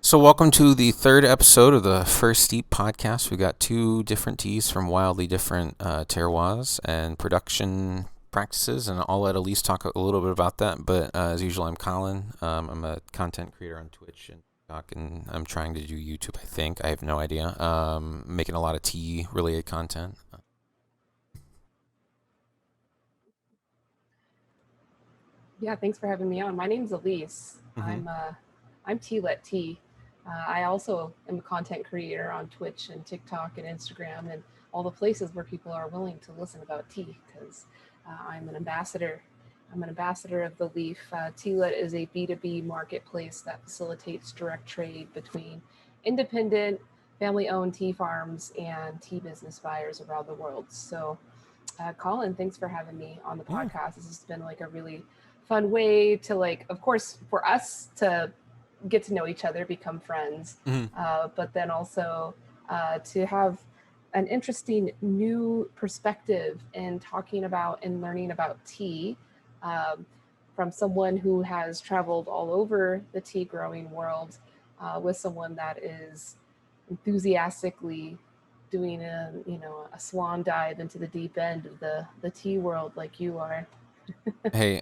So, welcome to the third episode of the First Steep podcast. We got two different teas from wildly different terroirs and production practices, and I'll let Elyse talk a little bit about that. But as usual, I'm Collin. I'm a content creator on Twitch and TikTok, and I'm trying to do YouTube. I think I have no idea. Making a lot of tea-related content. Yeah, thanks for having me on. My name's Elyse. Mm-hmm. I'm Tea Let Tea. I also am a content creator on Twitch and TikTok and Instagram and all the places where people are willing to listen about tea because I'm an ambassador. I'm an ambassador of the leaf. Tealet is a B2B marketplace that facilitates direct trade between independent, family-owned tea farms and tea business buyers around the world. So Collin, thanks for having me on the Yeah. podcast. This has been like a really fun way to of course, for us to get to know each other, become friends, Mm-hmm. but then also to have an interesting new perspective in talking about and learning about tea um, from someone who has traveled all over the tea growing world with someone that is enthusiastically doing a swan dive into the deep end of the tea world like you are. Hey,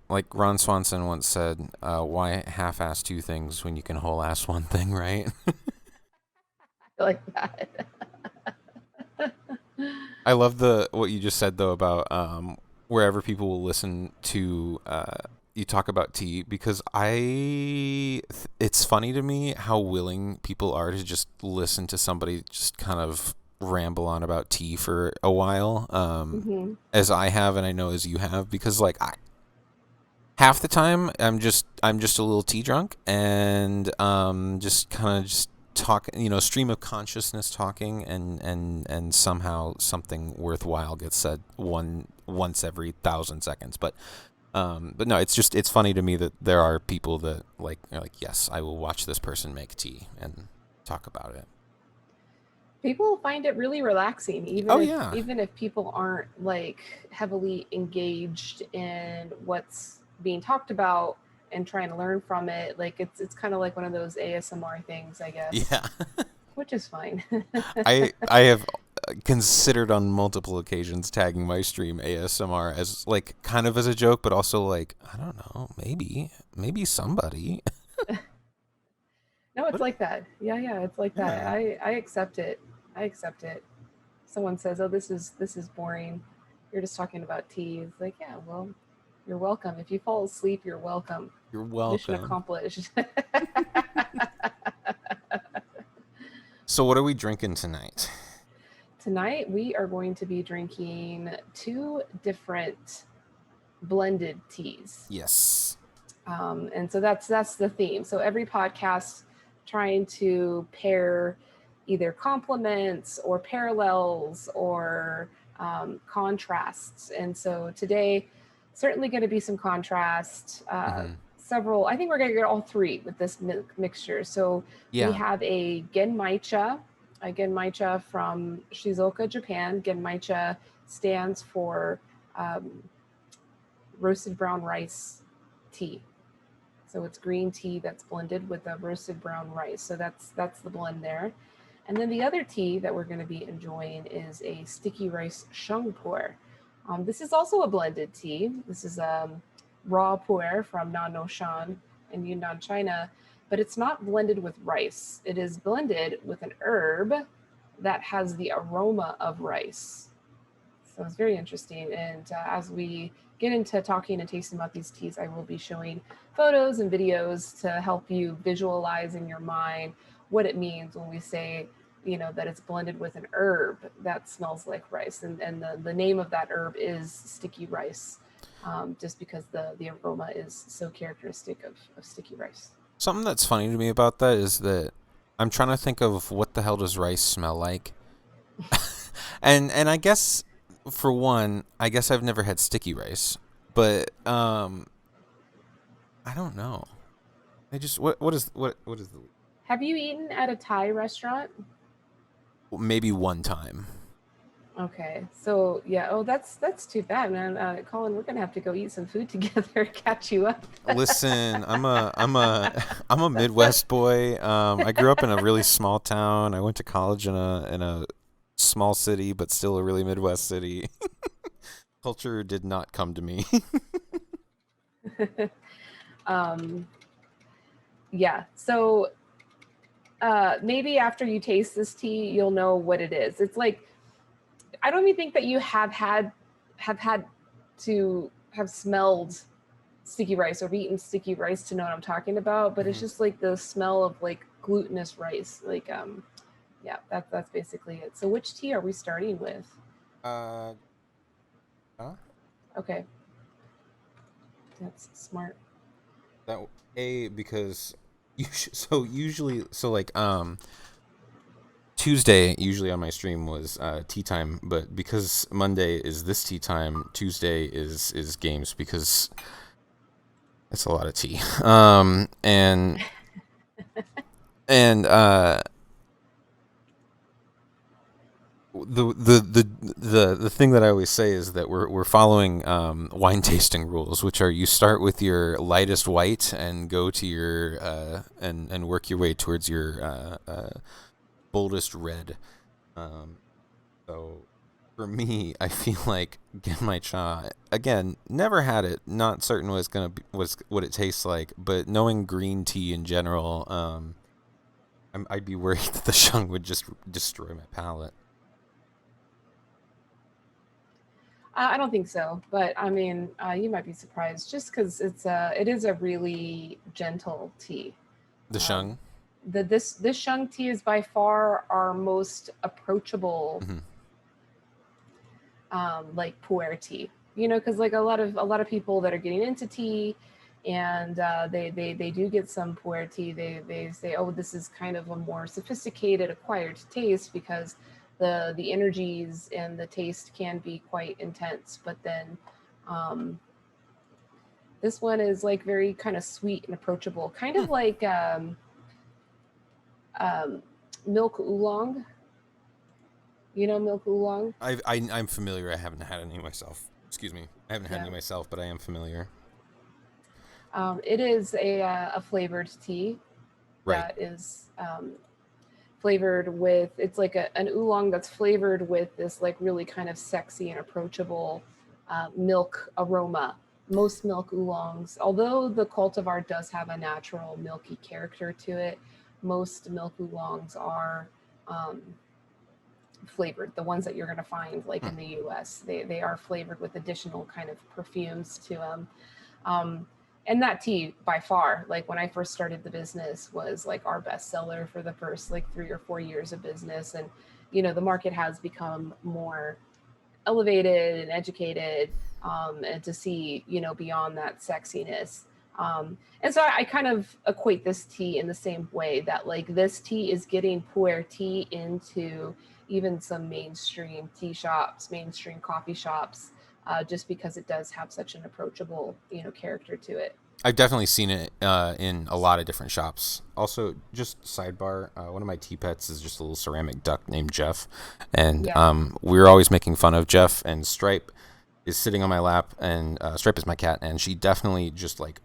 like Ron Swanson once said, why half-ass two things when you can whole-ass one thing, right? Like that. I love the what you just said though about wherever people will listen to you talk about tea because it's funny to me how willing people are to just listen to somebody just kind of ramble on about tea for a while, Mm-hmm. as I have and I know as you have, because like half the time I'm just a little tea drunk and just kind of just talk, stream of consciousness talking, and somehow something worthwhile gets said once every 1,000 seconds. But no, it's funny to me that there are people that like are like, yes, I will watch this person make tea and talk about it. People find it really relaxing, Oh yeah. even if people aren't like heavily engaged in what's being talked about and trying to learn from it. Like it's kind of like one of those ASMR things, I guess, Yeah. which is fine. I have considered on multiple occasions tagging my stream ASMR as like kind of as a joke, but also like I don't know, maybe somebody. No, it's What? like that. Yeah, it's like that. Yeah. I accept it. I accept it. Someone says, "Oh, this is boring. You're just talking about tea." It's like, yeah, well, you're welcome. If you fall asleep, you're welcome. You're Mission welcome. accomplished. So what are we drinking tonight? Tonight we are going to be drinking two different blended teas. Yes. And so that's the theme. So every podcast trying to pair either complements or parallels or contrasts. And so today, certainly going to be some contrast. Mm-hmm. Several, I think we're going to get all three with this mixture. So we Yeah. have a genmaicha from Shizuoka, Japan. Genmaicha stands for um, roasted brown rice tea. So it's green tea that's blended with a roasted brown rice. So that's the blend there. And then the other tea that we're going to be enjoying is a sticky rice sheng puerh. This is also a blended tea. This is raw puerh from Nanoshan in Yunnan, China, but it's not blended with rice. It is blended with an herb that has the aroma of rice. So it's very interesting. And as we get into talking and tasting about these teas, I will be showing photos and videos to help you visualize in your mind what it means when we say, that it's blended with an herb that smells like rice. And the name of that herb is sticky rice, just because the aroma is so characteristic of sticky rice. Something that's funny to me about that is that I'm trying to think of what the hell does rice smell like. And I guess for one, I guess I've never had sticky rice, but I don't know. I just what is the Have you eaten at a Thai restaurant? maybe one time. Okay, so yeah. Oh, that's too bad, man. Colin, we're gonna have to go eat some food together. Catch you up. Listen, I'm a Midwest boy. I grew up in a really small town. I went to college in a small city, but still a really Midwest city. Culture did not come to me. um, yeah. So maybe after you taste this tea, you'll know what it is. It's like I don't even think that you have had to have smelled sticky rice or eaten sticky rice to know what I'm talking about, but it's Mhm. just like the smell of like glutinous rice. Like yeah, that's basically it. So which tea are we starting with? Uh, huh? Okay, that's smart. That a because so usually so like Tuesday usually on my stream was tea time, but because Monday is this tea time, Tuesday is games because it's a lot of tea. And the thing that I always say is that we're following wine tasting rules, which are you start with your lightest white and go to your and work your way towards your boldest red. Um, so for me, I feel like genmaicha again. Never had it. Not certain what it's gonna be, was what it tastes like, but knowing green tea in general, I'd be worried that the sheng would just destroy my palate. I don't think so, but I mean, you might be surprised just because it is a really gentle tea. The Um, sheng. this Shang Tea is by far our most approachable Mm-hmm. like puerh tea. You know, because like a lot of people that are getting into tea, and they do get some puerh tea. They say, oh, this is kind of a more sophisticated, acquired taste because the energies and the taste can be quite intense. But then um, this one is like very kind of sweet and approachable, kind of like um, milk oolong. You know milk oolong? I'm familiar. I haven't had any myself. Excuse me. I haven't had Yeah. any myself, but I am familiar. It is a flavored tea Right. that is flavored with, it's like an oolong that's flavored with this like really kind of sexy and approachable milk aroma. Most milk oolongs, although the cultivar does have a natural milky character to it, most milk oolongs are um, flavored. The ones that you're going to find like Hmm. in the US, they are flavored with additional kind of perfumes to them. Um, and that tea by far, like when I first started the business, was like our best seller for the first like 3 or 4 years of business. And the market has become more elevated and educated, and to see beyond that sexiness. And so I kind of equate this tea in the same way that like this tea is getting pu'er tea into even some mainstream tea shops, mainstream coffee shops, just because it does have such an approachable character to it. I've definitely seen it in a lot of different shops. Also, just sidebar, one of my tea pets is just a little ceramic duck named Jeff, and Yeah. we're always making fun of Jeff. And Stripe is sitting on my lap, and Stripe is my cat, and she definitely just like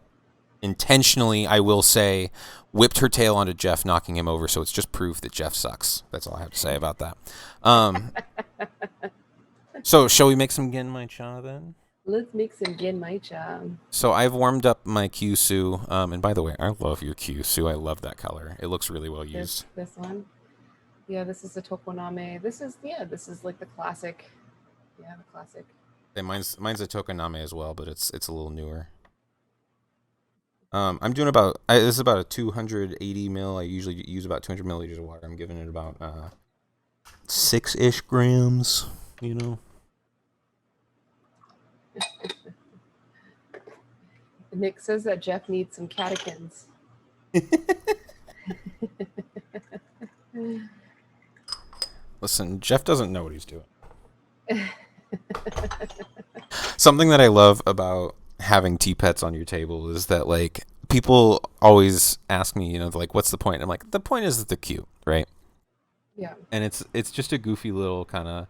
intentionally, I will say, whipped her tail onto Jeff, knocking him over. So it's just proof that Jeff sucks. That's all I have to say about that. Um, so shall we make some genmaicha then? Let's make some genmaicha. So I've warmed up my Kyushu, and by the way, I love your Kyushu. I love that color. It looks really well This used. this one. Yeah, this is the tokoname. This is like the classic. Yeah, the classic. And mine's a Tokoname as well, but it's a little newer. I'm doing about this is about a 280 mil. I usually use about 200 milliliters of water. I'm giving it about 6-ish grams. You know. Nick says that Jeff needs some catechins. Listen, Jeff doesn't know what he's doing. Something that I love about having tea pets on your table is that like people always ask me, like, what's the point? I'm like, the point is that they're cute, right? Yeah. And it's just a goofy little kind of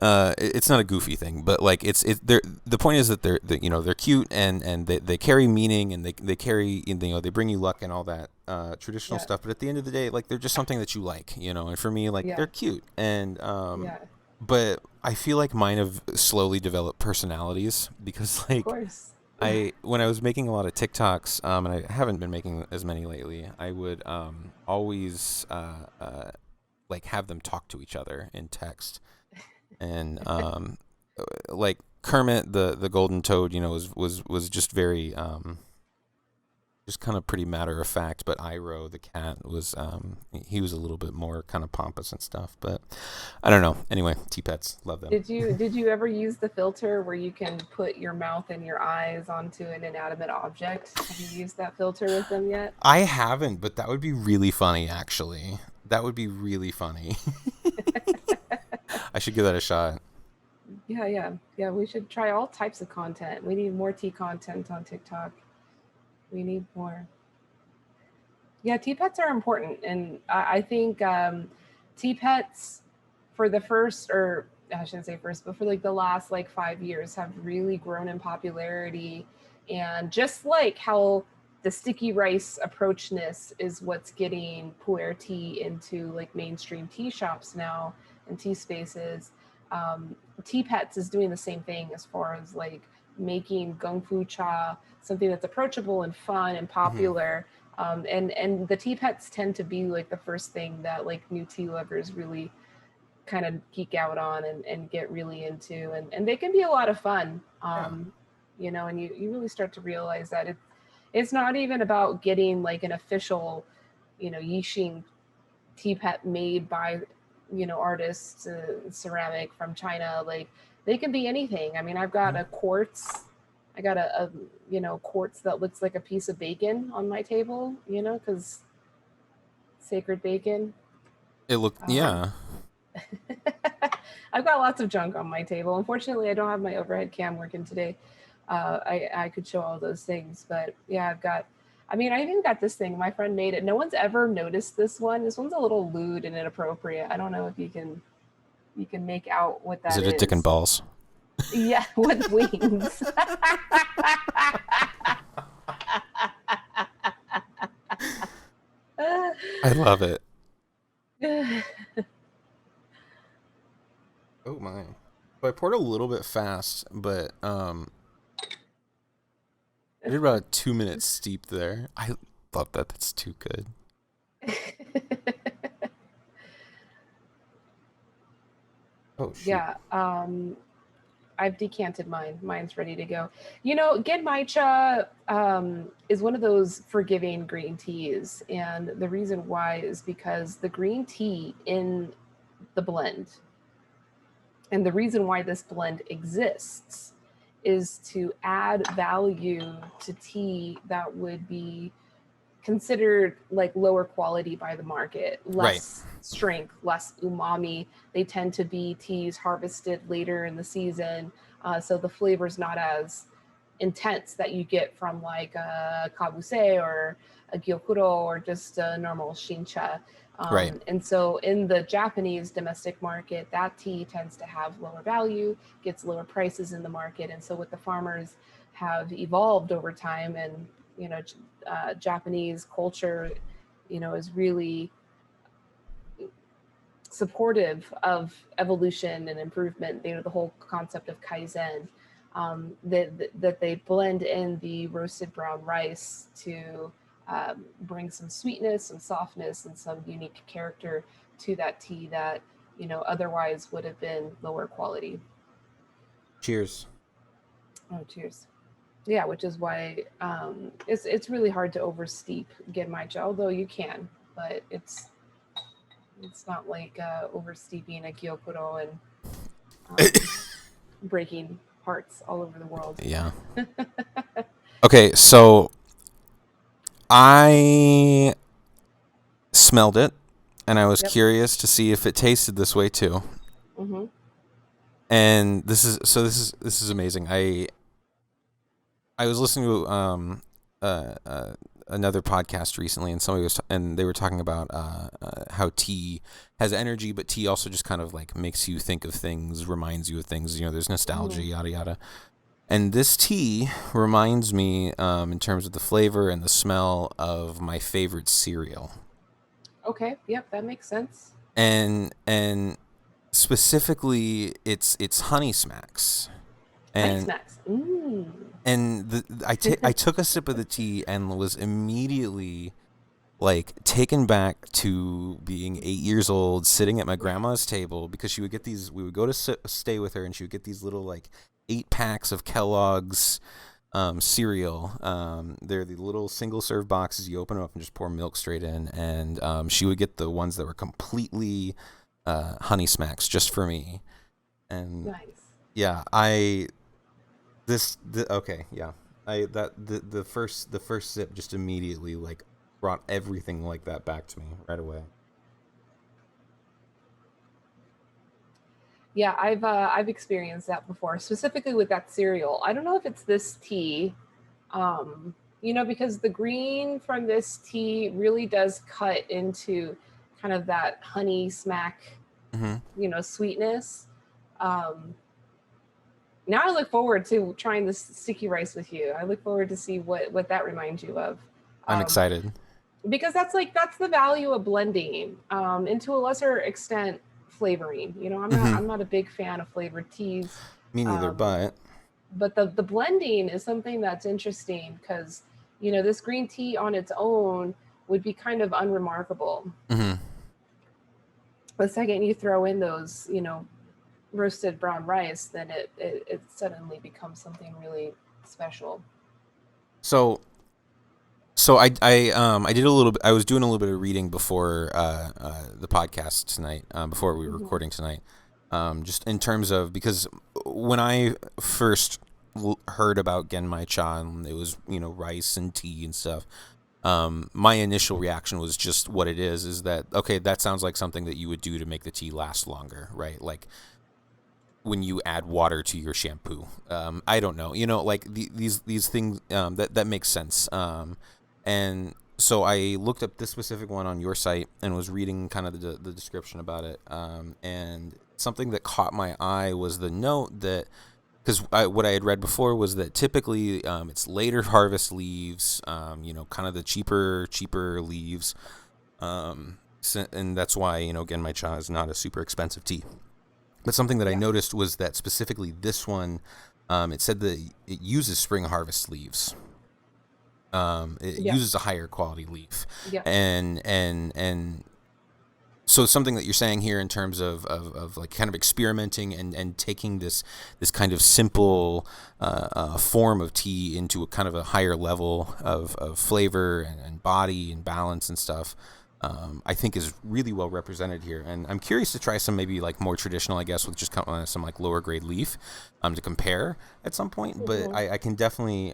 It's not a goofy thing, but like they're the point is that they're cute and they carry meaning and they carry they bring you luck and all that traditional Yeah. stuff. But at the end of the day, like they're just something that you like, And for me, like Yeah. they're cute and Yeah. but I feel like mine have slowly developed personalities because Of like course. I when I was making a lot of TikToks, and I haven't been making as many lately, I would always like have them talk to each other in text, and like Kermit the golden toad, was just very just kind of pretty matter of fact, but Iroh the cat was he was a little bit more kind of pompous and stuff, but I don't know. Anyway, T-Pets, love them. Did you ever use the filter where you can put your mouth and your eyes onto an inanimate object? Have you used that filter with them yet? I haven't, but that would be really funny actually. That would be really funny. I should give that a shot. Yeah, yeah, yeah. We should try all types of content. We need more tea content on TikTok. We need more. Yeah, tea pets are important, and I think tea pets for the first, or I shouldn't say first, but for like the last like 5 years have really grown in popularity, and just like how the sticky rice approachness is what's getting pu'er tea into like mainstream tea shops now and tea spaces. Um, Tea Pets is doing the same thing as far as like making gong fu cha something that's approachable and fun and Hmm. popular, and the tea pets tend to be like the first thing that like new tea lovers really kind of geek out on and get really into, and they can be a lot of fun, Yeah. and you really start to realize that it's not even about getting like an official yixing tea pet made by artists, ceramic from China. Like they can be anything. I mean, I've got Mhm. a quartz. I got a quartz that looks like a piece of bacon on my table. Because sacred bacon. It looked Um, yeah. I've got lots of junk on my table. Unfortunately, I don't have my overhead cam working today. I could show all those things, but yeah, I've got. I mean, I even got this thing. My friend made it. No one's ever noticed this one. This one's a little lewd and inappropriate. I don't know if you can make out what Is that it a dick and is. balls? Yeah, with wings. I love it. Oh my. So I poured a little bit fast, but I did about a 2 minute steep there. I love that. That's too good. Oh shoot. Yeah, I've decanted mine. Mine's ready to go. Genmaicha is one of those forgiving green teas, and the reason why is because the green tea in the blend, and the reason why this blend exists, is to add value to tea that would be considered like lower quality by the market, Right. less strength, less umami. They tend to be teas harvested later in the season, so the flavor's not as intense that you get from like a kabuse or a gyokuro or just a normal shincha. Right. And so in the Japanese domestic market, that tea tends to have lower value, gets lower prices in the market. And so what the farmers have evolved over time, and you know, Japanese culture, is really supportive of evolution and improvement. The whole concept of kaizen, that they blend in the roasted brown rice to bring some sweetness, some softness, and some unique character to that tea that otherwise would have been lower quality. Cheers. Oh, cheers! Yeah, which is why it's really hard to oversteep genmaicha, although you can, but it's not like oversteeping a gyokuro and um, breaking hearts all over the world. Yeah. Okay, so I smelled it and I was Yep. curious to see if it tasted this way too. Mm-hmm. And this is amazing. I was listening to another podcast recently, and somebody was and they were talking about how tea has energy, but tea also just kind of like makes you think of things, reminds you of things. There's nostalgia, Mm. yada yada. And this tea reminds me, in terms of the flavor and the smell, of my favorite cereal, Okay. Yep, that makes sense. and specifically, it's Honey Smacks, Honey and smacks. Mm. I took a sip of the tea and was immediately like taken back to being 8 years old, sitting at my grandma's table, because she would get these. We would go to stay with her, and she would get these little like 8 packs of Kellogg's cereal. They're the little single serve boxes. You open them up and just pour milk straight in, and she would get the ones that were completely Honey Smacks just for me. And Nice. yeah, I okay, yeah. I that the first sip just immediately like brought everything like that back to me right away. Yeah, I've experienced that before, specifically with that cereal. I don't know if it's this tea, um, because the green from this tea really does cut into kind of that honey smack, Mm-hmm. sweetness. Um, Now I look forward to trying this sticky rice with you. I look forward to see what that reminds you of. I'm Um, excited. because that's the value of blending, and to a lesser extent flavoring. Mm-hmm. I'm not a big fan of flavored teas, Me neither, um, but but the blending is something that's interesting because this green tea on its own would be kind of unremarkable. mm-hmm. The second you throw in those roasted brown rice, then it suddenly becomes something really special. So I did a little bit. I was doing a little bit of reading before the podcast tonight. Before we were Hmm. recording tonight, just in terms of, because when I first heard about genmaicha, and it was rice and tea and stuff, my initial reaction was just what it is that okay, that sounds like something that you would do to make the tea last longer, right? Like when you add water to your shampoo. I don't know, like these things, that makes sense. And so I looked up this specific one on your site and was reading kind of the description about it. And something that caught my eye was the note that, because what I had read before was that typically, it's later harvest leaves, kind of the cheaper leaves, and that's why genmaicha is not a super expensive tea. But something that I Yeah. noticed was that specifically this one, it said that it uses spring harvest leaves. It Yep. uses a higher quality leaf, Yep. and so something that you're saying here in terms of like kind of experimenting and taking this kind of simple form of tea into a kind of a higher level of flavor and body and balance and stuff. I think is really well represented here, and I'm curious to try some maybe like more traditional, I guess, with just some like lower grade leaf, to compare at some point. But Hmm. I can definitely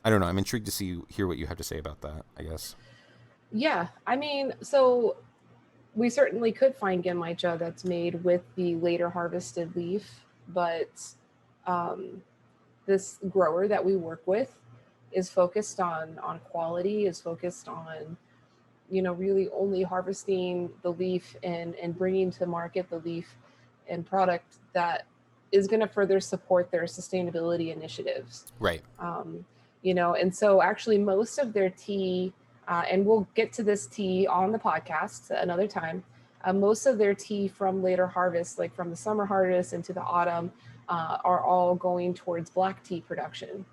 I don't know, I'm intrigued to hear what you have to say about that, I guess. Yeah, I mean, so we certainly could find genmaicha that's made with the later harvested leaf, but um, this grower that we work with is focused on quality, is focused on really only harvesting the leaf and bringing to market the leaf and product that is going to further support their sustainability initiatives. Right. um, and so actually most of their tea, and we'll get to this tea on the podcast another time. Most of their tea from later harvest, like from the summer harvest into the autumn, are all going towards black tea production. Mm.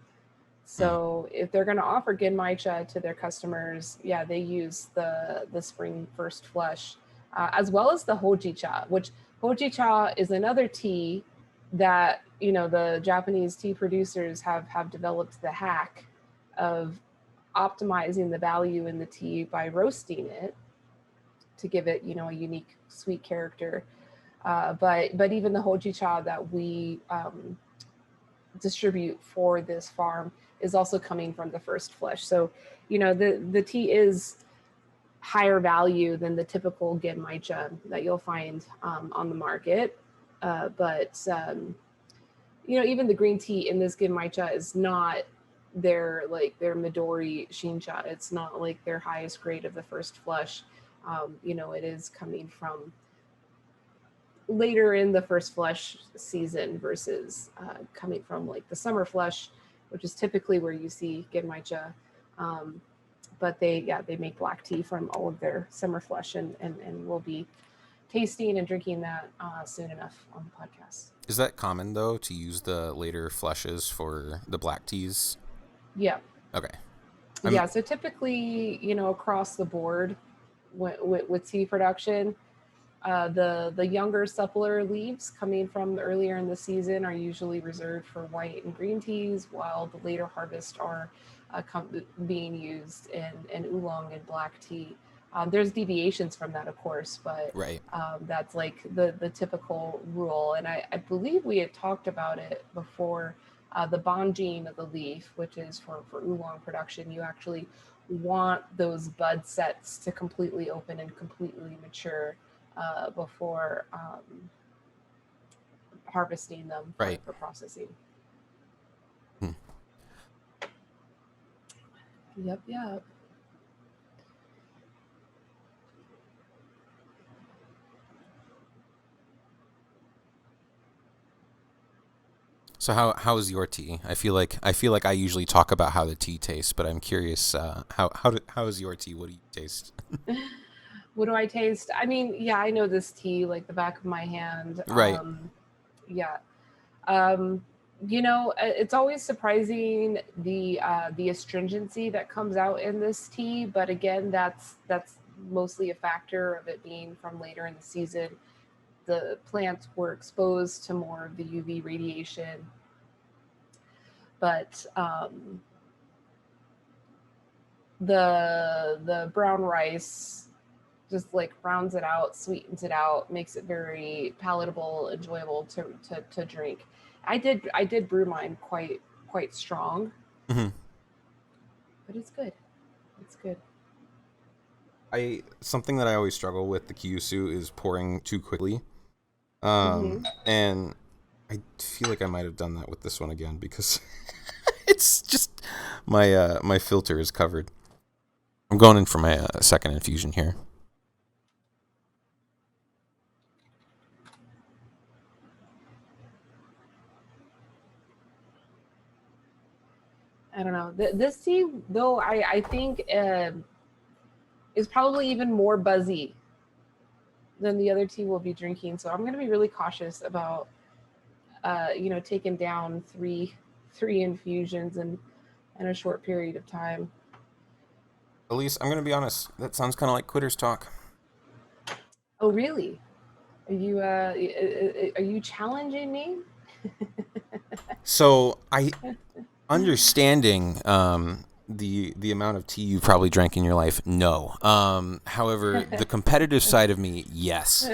So if they're going to offer genmaicha to their customers, yeah, they use the spring first flush, as well as the Hoji Cha, which Hoji Cha is another tea that the Japanese tea producers have developed the hack of optimizing the value in the tea by roasting it to give it a unique sweet character. But even the Hoji Cha that we distribute for this farm is also coming from the first flush. So, the tea is higher value than the typical genmaicha that you'll find on the market. But even the green tea in this genmaicha is not. their Midori Shinsha. It's not like their highest grade of the first flush. It is coming from later in the first flush season versus coming from like the summer flush, which is typically where you see genmaicha. But they make black tea from all of their summer flush, and we'll be tasting and drinking that soon enough on the podcast. Is that common though to use the later flushes for the black teas? Yeah. Okay. I'm Yeah, so typically, across the board with tea production, the younger, suppler leaves coming from earlier in the season are usually reserved for white and green teas, while the later harvest are being used in oolong and black tea. There's deviations from that, of course, but right. that's like the typical rule. And I believe we had talked about it before. The bonjing of the leaf, which is for oolong production, you actually want those bud sets to completely open and completely mature before harvesting them Right. for processing. Hmm. Yep, yep. So how is your tea? I feel like I usually talk about how the tea tastes, but I'm curious how is your tea? What do you taste? What do I taste? I mean, yeah, I know this tea like the back of my hand. Right. Yeah. It's always surprising the astringency that comes out in this tea, but again, that's mostly a factor of it being from later in the season. The plants were exposed to more of the UV radiation, but the brown rice just like rounds it out, sweetens it out, makes it very palatable, enjoyable to drink. I did brew mine quite strong, Hmm. but it's good. It's good. I something that I always struggle with the Kyushu is pouring too quickly. Hmm. And I feel like I might have done that with this one again because it's just my filter is covered. I'm going in for my second infusion here. I don't know. This tea, though, I think is probably even more buzzy than the other tea we'll be drinking. So I'm going to be really cautious about, taking down three infusions in a short period of time. Elyse, I'm gonna be honest. That sounds kind of like quitters talk. Oh, really? Are you challenging me? So I understanding the amount of tea you probably drank in your life. No. However, the competitive side of me, yes.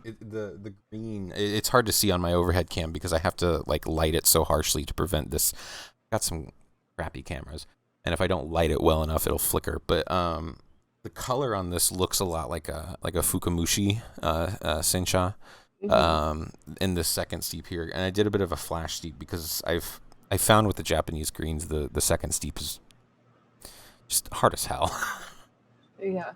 The green. It's hard to see on my overhead cam because I have to like light it so harshly to prevent this. Got some crappy cameras, and if I don't light it well enough, it'll flicker. But the color on this looks a lot like a Fukamushi Sensha Hmm. in the second steep here, and I did a bit of a flash steep because I found with the Japanese greens the second steep is just hard as hell. Yeah.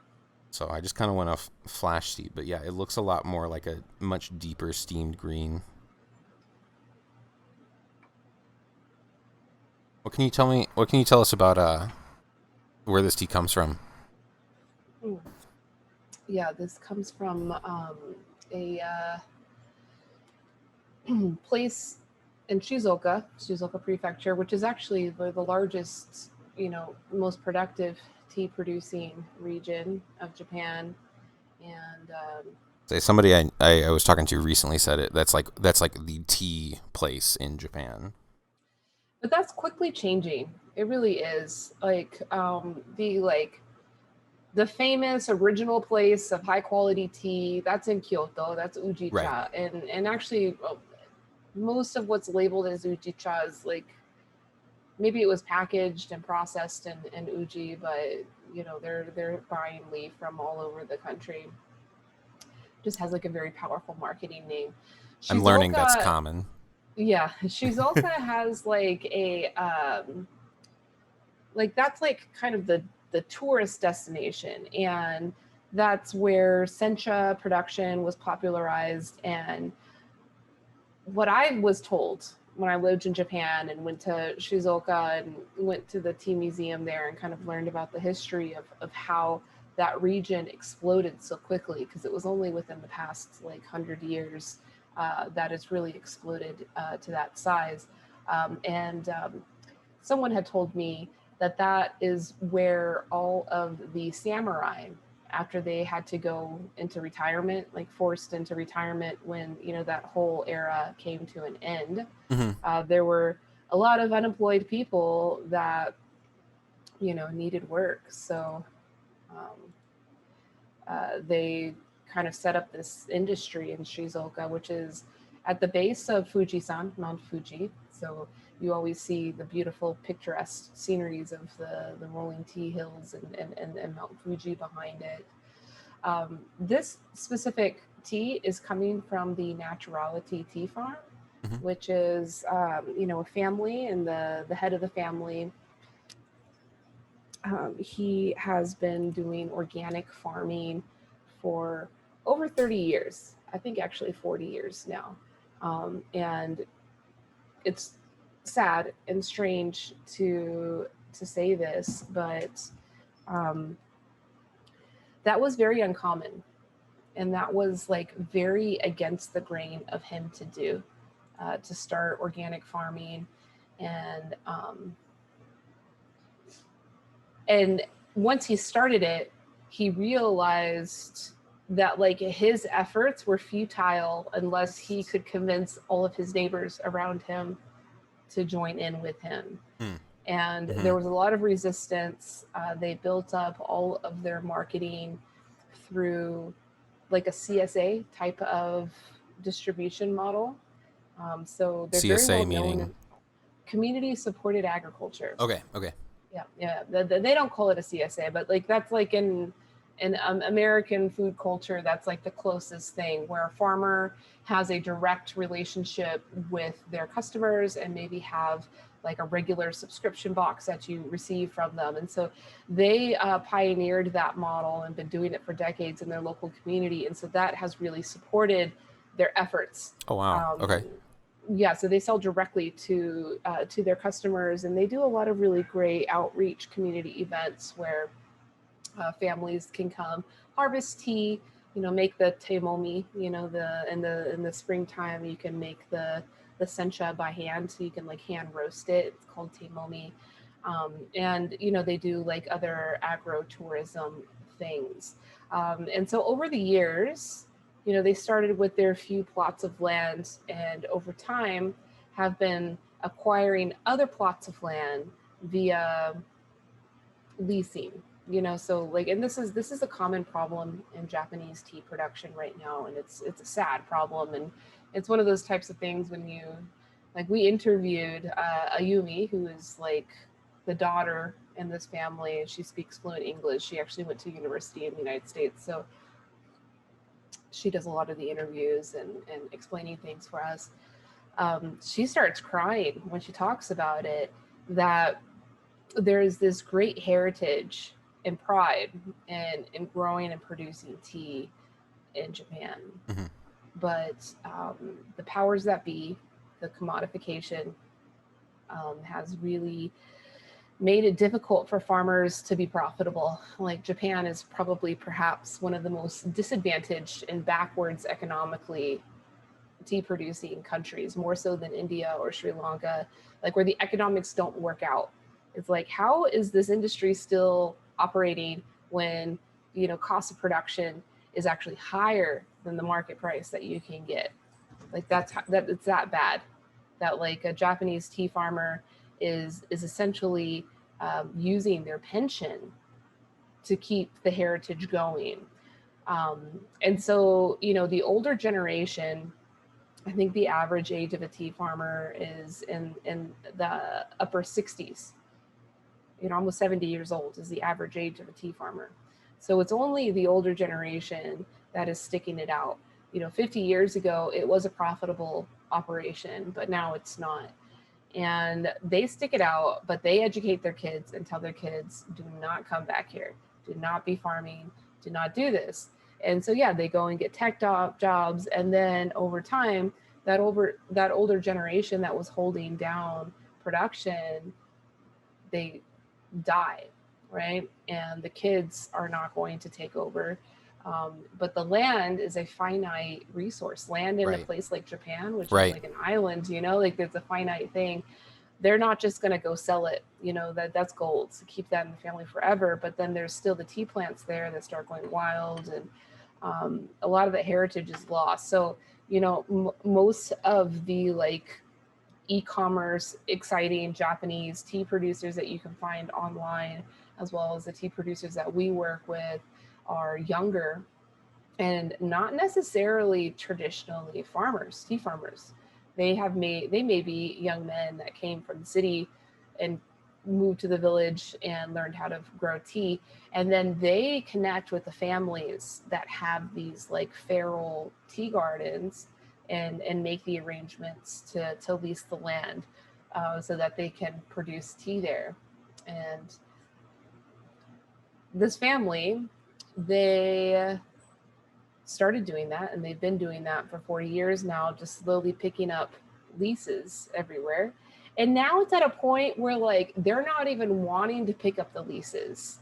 So I just kind of went off flash steep, but yeah, it looks a lot more like a much deeper steamed green. What can you tell me? What can you tell us about where this tea comes from? Mm. Yeah, this comes from a place in Shizuoka Prefecture, which is actually the largest, most productive tea producing region of Japan. And Say somebody I was talking to recently said it. That's like the tea place in Japan. but that's quickly changing. It really is. Like the famous original place of high quality tea, that's in Kyoto. That's Uji Right. Cha, and actually, most of what's labeled as Uji Cha is like maybe it was packaged and processed in Uji, but they're buying leaf from all over the country. Just has like a very powerful marketing name. I'm learning that's Shizuoka, common. yeah, Shizuoka has like a like that's like kind of the tourist destination, and that's where sencha production was popularized. And what I was told when I lived in Japan and went to Shizuoka and went to the tea museum there and kind of learned about the history of how that region exploded so quickly, because it was only within the past like 100 years that it's really exploded to that size. And someone had told me that that is where all of the samurai, after they had to go into retirement, like forced into retirement when that whole era came to an end, Hmm. there were a lot of unemployed people that needed work. So um, they kind of set up this industry in Shizuoka, which is at the base of Fujisan, Mount Fuji. So you always see the beautiful picturesque sceneries of the rolling tea hills and Mount Fuji behind it. This specific tea is coming from the Naturality Tea Farm, Hmm. which is a family, and the head of the family, he has been doing organic farming for over 30 years. I think actually 40 years now. And it's sad and strange to say this, but um, that was very uncommon, and that was like very against the grain of him to do, to start organic farming. And um, and once he started it, he realized that like his efforts were futile unless he could convince all of his neighbors around him to join in with him. And Hmm. there was a lot of resistance. They built up all of their marketing through like a CSA type of distribution model. So they're very CSA well known meaning. in community supported agriculture. Okay. Okay. Yeah, yeah. They don't call it a CSA, but like that's like in American food culture, that's like the closest thing, where a farmer has a direct relationship with their customers and maybe have like a regular subscription box that you receive from them. And so they pioneered that model and been doing it for decades in their local community. And so that has really supported their efforts. Oh wow. Um, Okay. yeah, so they sell directly to their customers, and they do a lot of really great outreach community events where families can come harvest tea, make the teimomi, the in the springtime you can make the sencha by hand, so you can like hand roast it. It's called teimomi. And they do like other agro tourism things. And so over the years, they started with their few plots of land, and over time have been acquiring other plots of land via leasing. So like, and this is a common problem in Japanese tea production right now, and it's a sad problem. And it's one of those types of things when you like, we interviewed Ayumi, who is like the daughter in this family, and she speaks fluent English. She actually went to university in the United States, so she does a lot of the interviews and explaining things for us. She starts crying when she talks about it, that there is this great heritage and pride in growing and producing tea in Japan. Hmm. But the powers that be, the commodification, has really made it difficult for farmers to be profitable. Like, Japan is probably perhaps one of the most disadvantaged and backwards economically tea producing countries, more so than India or Sri Lanka, like where the economics don't work out. It's like, how is this industry still operating when cost of production is actually higher than the market price that you can get? Like, that it's that bad, that like a Japanese tea farmer is essentially using their pension to keep the heritage going. And so the older generation, I think the average age of a tea farmer is in the upper 60s. Almost 70 years old is the average age of a tea farmer. So it's only the older generation that is sticking it out. 50 years ago, it was a profitable operation, but now it's not. And they stick it out, but they educate their kids and tell their kids, do not come back here, do not be farming, do not do this. And so, yeah, they go and get tech jobs. And then over time, that older generation that was holding down production, they die, right? And the kids are not going to take over. But the land is a finite resource. Land in a Right. place like Japan, which is Right. like an island, like there's a finite thing. They're not just going to go sell it. That's gold to keep that in the family forever. But then there's still the tea plants there that start going wild, and a lot of the heritage is lost. So most of the like e-commerce exciting Japanese tea producers that you can find online, as well as the tea producers that we work with, are younger and not necessarily traditionally tea farmers. They may be young men that came from the city and moved to the village and learned how to grow tea, and then they connect with the families that have these like feral tea gardens, and make the arrangements to lease the land, so that they can produce tea there. And this family, they started doing that, and they've been doing that for 40 years now, just slowly picking up leases everywhere. And now it's at a point where like they're not even wanting to pick up the leases.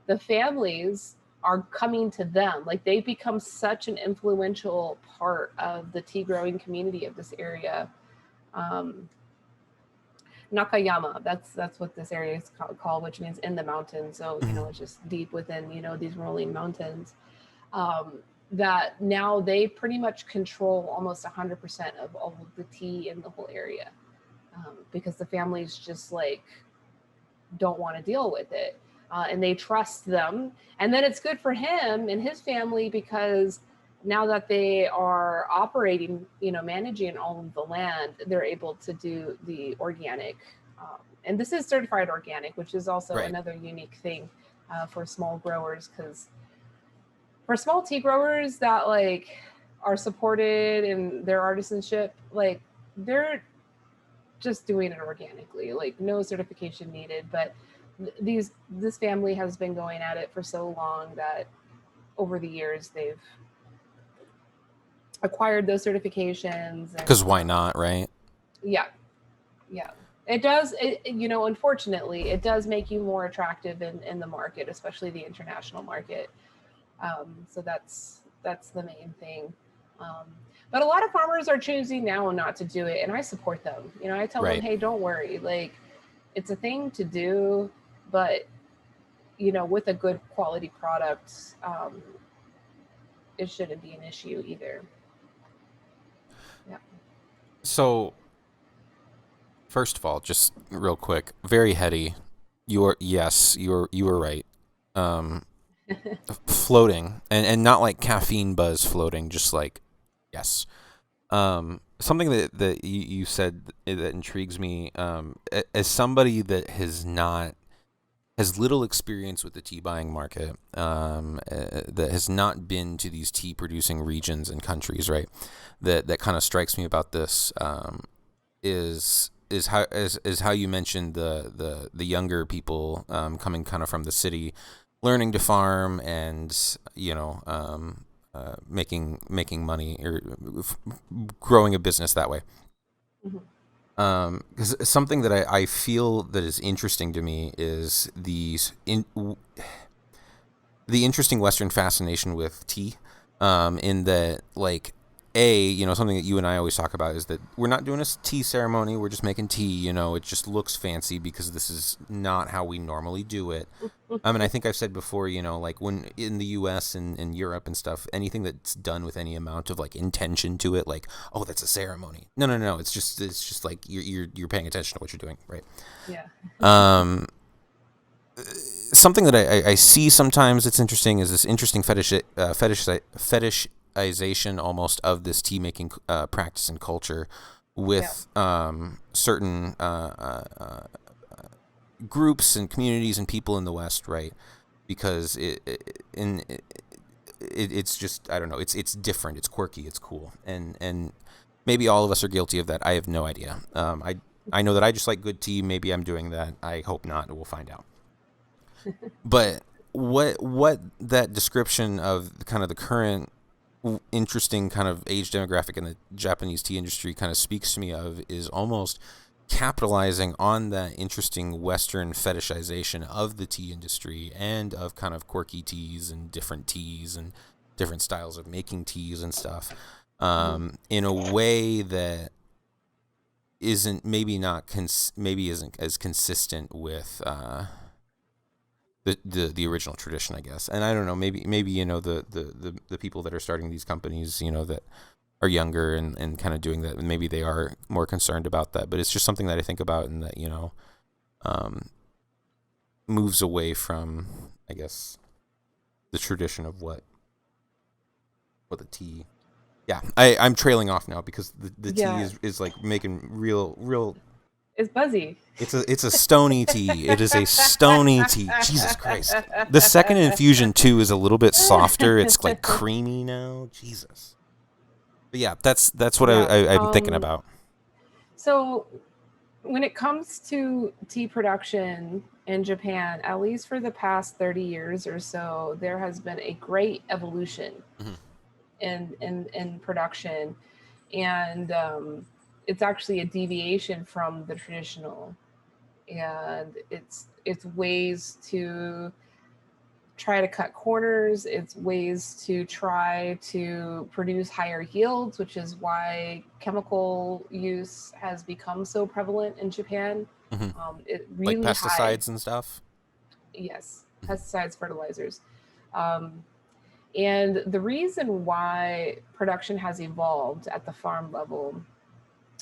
The families are coming to them. Like they've become such an influential part of the tea growing community of this area. Um, Nakayama, that's what this area is called, which means in the mountains. So Mhm. it's just deep within these rolling mountains. Um, that now they pretty much control almost 100% of all of the tea in the whole area, because the families just like don't want to deal with it, and they trust them. And then it's good for him and his family, because now that they are operating, managing all of the land, they're able to do the organic. And this is certified organic, which is also Right. another unique thing for small growers, because for small tea growers that like are supported in their artisanship, like they're just doing it organically, like no certification needed. But this family has been going at it for so long that over the years they've acquired those certifications. And Because why not, right? yeah, yeah, it does. Unfortunately, it does make you more attractive in the market, especially the international market. So that's the main thing. Um, but a lot of farmers are choosing now not to do it, and I support them. I tell them, Right. hey, don't worry. Like, it's a thing to do, but with a good quality product, it shouldn't be an issue either. Yeah. So, first of all, just real quick, very heady. You were right. Um, Floating, and not like caffeine buzz floating, just like yes. Something that you said that intrigues me, as somebody that has little experience with the tea buying market, that has not been to these tea producing regions and countries, right? That kind of strikes me about this, is how you mentioned the younger people, coming kind of from the city, learning to farm, and making money, or growing a business that way. Mhm. Because something that I feel that is interesting to me is the interesting Western fascination with tea, in that, like, something that you and I always talk about is that we're not doing a tea ceremony. We're just making tea. It just looks fancy because this is not how we normally do it. I mean, I think I've said before, like when in the U.S. and Europe and stuff, anything that's done with any amount of like intention to it, like, oh, that's a ceremony. No, no, no. It's just like you're paying attention to what you're doing, right? Yeah. Um, Something that I see sometimes that's interesting is this interesting fetishization almost of this tea making practice and culture Yeah. with certain groups and communities and people in the West, right? Because it's just, I don't know. It's different. It's quirky. It's cool. And maybe all of us are guilty of that. I have no idea. I know that I just like good tea. Maybe I'm doing that. I hope not. We'll find out. But what that description of kind of the current interesting kind of age demographic in the Japanese tea industry kind of speaks to me of is almost capitalizing on that interesting Western fetishization of the tea industry and of kind of quirky teas and different styles of making teas and stuff, Mhm. in a way that isn't maybe not maybe isn't as consistent with the original tradition, I guess. And I don't know, maybe the people that are starting these companies, that are younger and kind of doing that, and maybe they are more concerned about that. But it's just something that I think about, and that um, moves away from, I guess, the tradition of what the tea. Yeah, I'm trailing off now because the tea Yeah, is like making real. it's buzzy. It's a stony tea. It is a stony tea. Jesus Christ. The second infusion too is a little bit softer. It's like creamy now. Jesus. But yeah, that's what Yeah. I'm thinking about. So when it comes to tea production in Japan, at least for the past 30 years or so, there has been a great evolution Mhm. in production, and it's actually a deviation from the traditional, and it's ways to try to cut corners. It's ways to try to produce higher yields, which is why chemical use has become so prevalent in Japan. Mhm. It Like really high, pesticides and stuff. yes, Mhm. pesticides, fertilizers. Um, and the reason why production has evolved at the farm level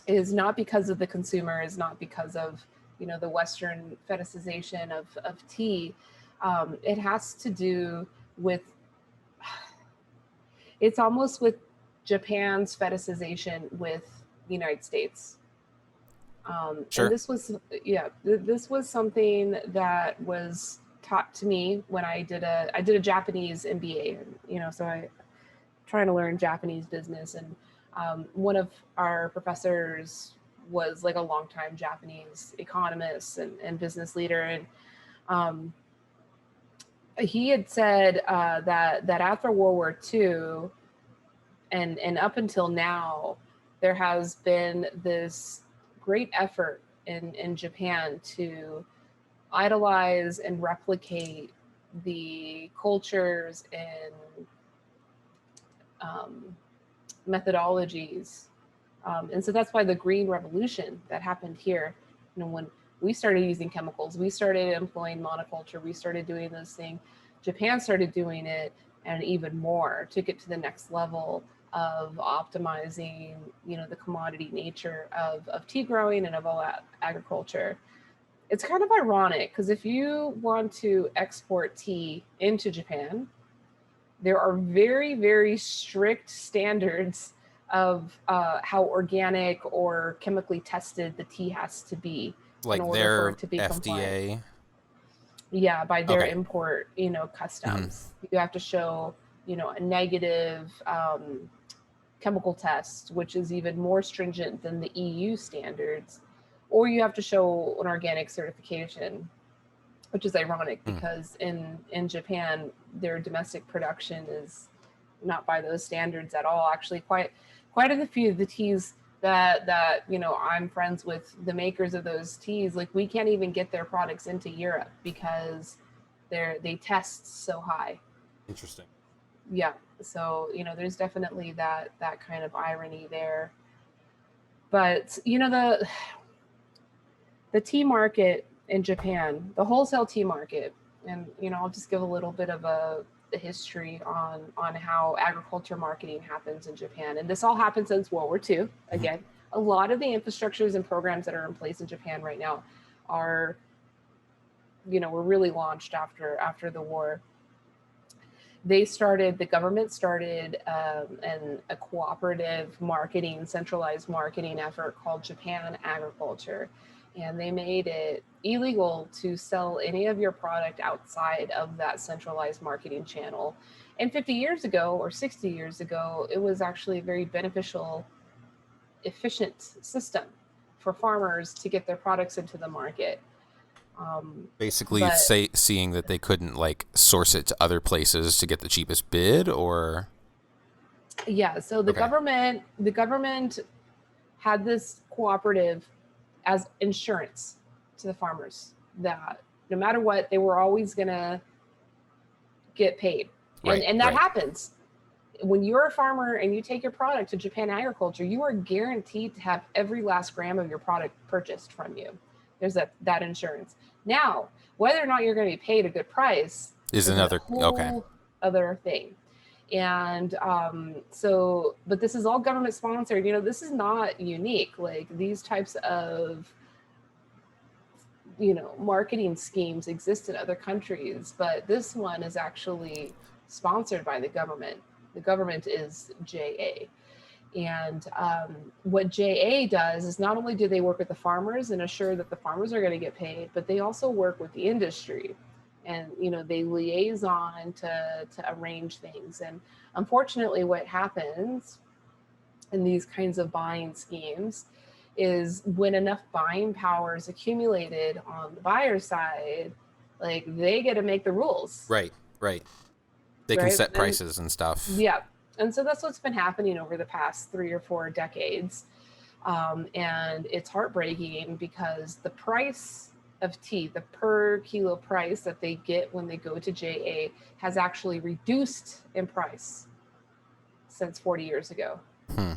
is not because of the consumer, is not because of the Western fetishization of tea. It has to do with, it's almost with Japan's fetishization with the United States. And Sure. this was, yeah, this was something that was taught to me when I did a Japanese MBA. So I trying to learn Japanese business, and one of our professors was like a longtime Japanese economist and business leader, and um, he had said that after World War II and up until now, there has been this great effort in Japan to idolize and replicate the cultures and um, methodologies. And so that's why the green revolution that happened here, when we started using chemicals, we started employing monoculture, we started doing those things. Japan started doing it, and even more, took it to the next level of optimizing, the commodity nature of tea growing and of all agriculture. It's kind of ironic because if you want to export tea into Japan, there are very, very strict standards of how organic or chemically tested the tea has to be in Like order for their it to be compliant. FDA. Yeah, by their Okay. import, Hmm. customs. You have to show, a negative chemical test, which is even more stringent than the EU standards, or you have to show an organic certification, which is ironic Hmm. because in Japan their domestic production is not by those standards at all. Actually, quite a few of the teas that I'm friends with the makers of those teas, like we can't even get their products into Europe because they test so high. Interesting. Yeah, so there's definitely that kind of irony there. But the tea market in Japan, the wholesale tea market, and I'll just give a little bit of a history on how agriculture marketing happens in Japan. And this all happened since World War II. Hmm. Again, a lot of the infrastructures and programs that are in place in Japan right now are were really launched after the war. The government started a cooperative marketing, centralized marketing effort called Japan Agriculture. And they made it illegal to sell any of your product outside of that centralized marketing channel. And 50 years ago or 60 years ago, it was actually a very beneficial, efficient system for farmers to get their products into the market. Basically, But say seeing that they couldn't like source it to other places to get the cheapest bid, or yeah, so okay, the government had this cooperative as insurance to the farmers that no matter what, they were always going to get paid. right, And that right, happens. When you're a farmer and you take your product to Japan Agriculture, you are guaranteed to have every last gram of your product purchased from you. There's that insurance. Now, whether or not you're going to be paid a good price is is a another okay, whole other thing. And so, but this is all government sponsored. This is not unique. Like these types of marketing schemes exist in other countries, but this one is actually sponsored by the government. The government is JA. And what JA does is not only do they work with the farmers and assure that the farmers are going to get paid, but they also work with the industry. And they liaison to arrange things. And unfortunately, what happens in these kinds of buying schemes is when enough buying power is accumulated on the buyer side, like they get to make the rules, right, right. They can right? set And prices and stuff. yeah, and so that's what's been happening over the past 3 or 4 decades, and it's heartbreaking because the price of tea, the per kilo price that they get when they go to JA, has actually reduced in price since 40 years ago. Hmm.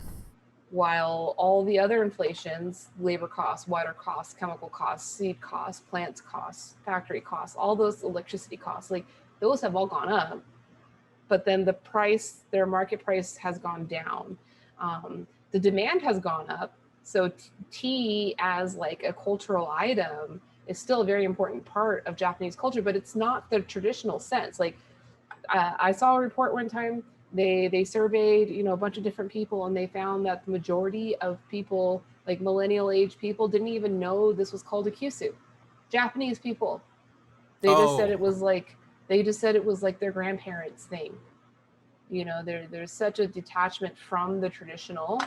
While all the other inflations, labor costs, water costs, chemical costs, seed costs, plants costs, factory costs, all those electricity costs, like those have all gone up. But then the price, their market price has gone down. The demand has gone up. So tea as like a cultural item is still a very important part of Japanese culture, but it's not the traditional sense. Like I saw a report one time. They surveyed a bunch of different people, and they found that the majority of people, like millennial age people, didn't even know this was called a kyusu. Japanese people, they just said Oh, it was like their grandparents' thing. There's such a detachment from the traditional,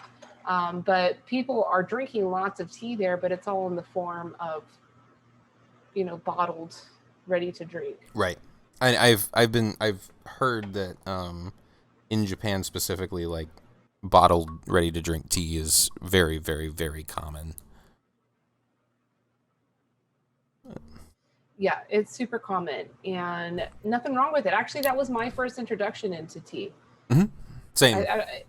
but people are drinking lots of tea there, but it's all in the form of bottled, ready to drink. right. I've heard that in Japan specifically, like bottled ready to drink tea is very, very, very common. Yeah, it's super common and nothing wrong with it. Actually, that was my first introduction into tea. Mm-hmm. I, Same. I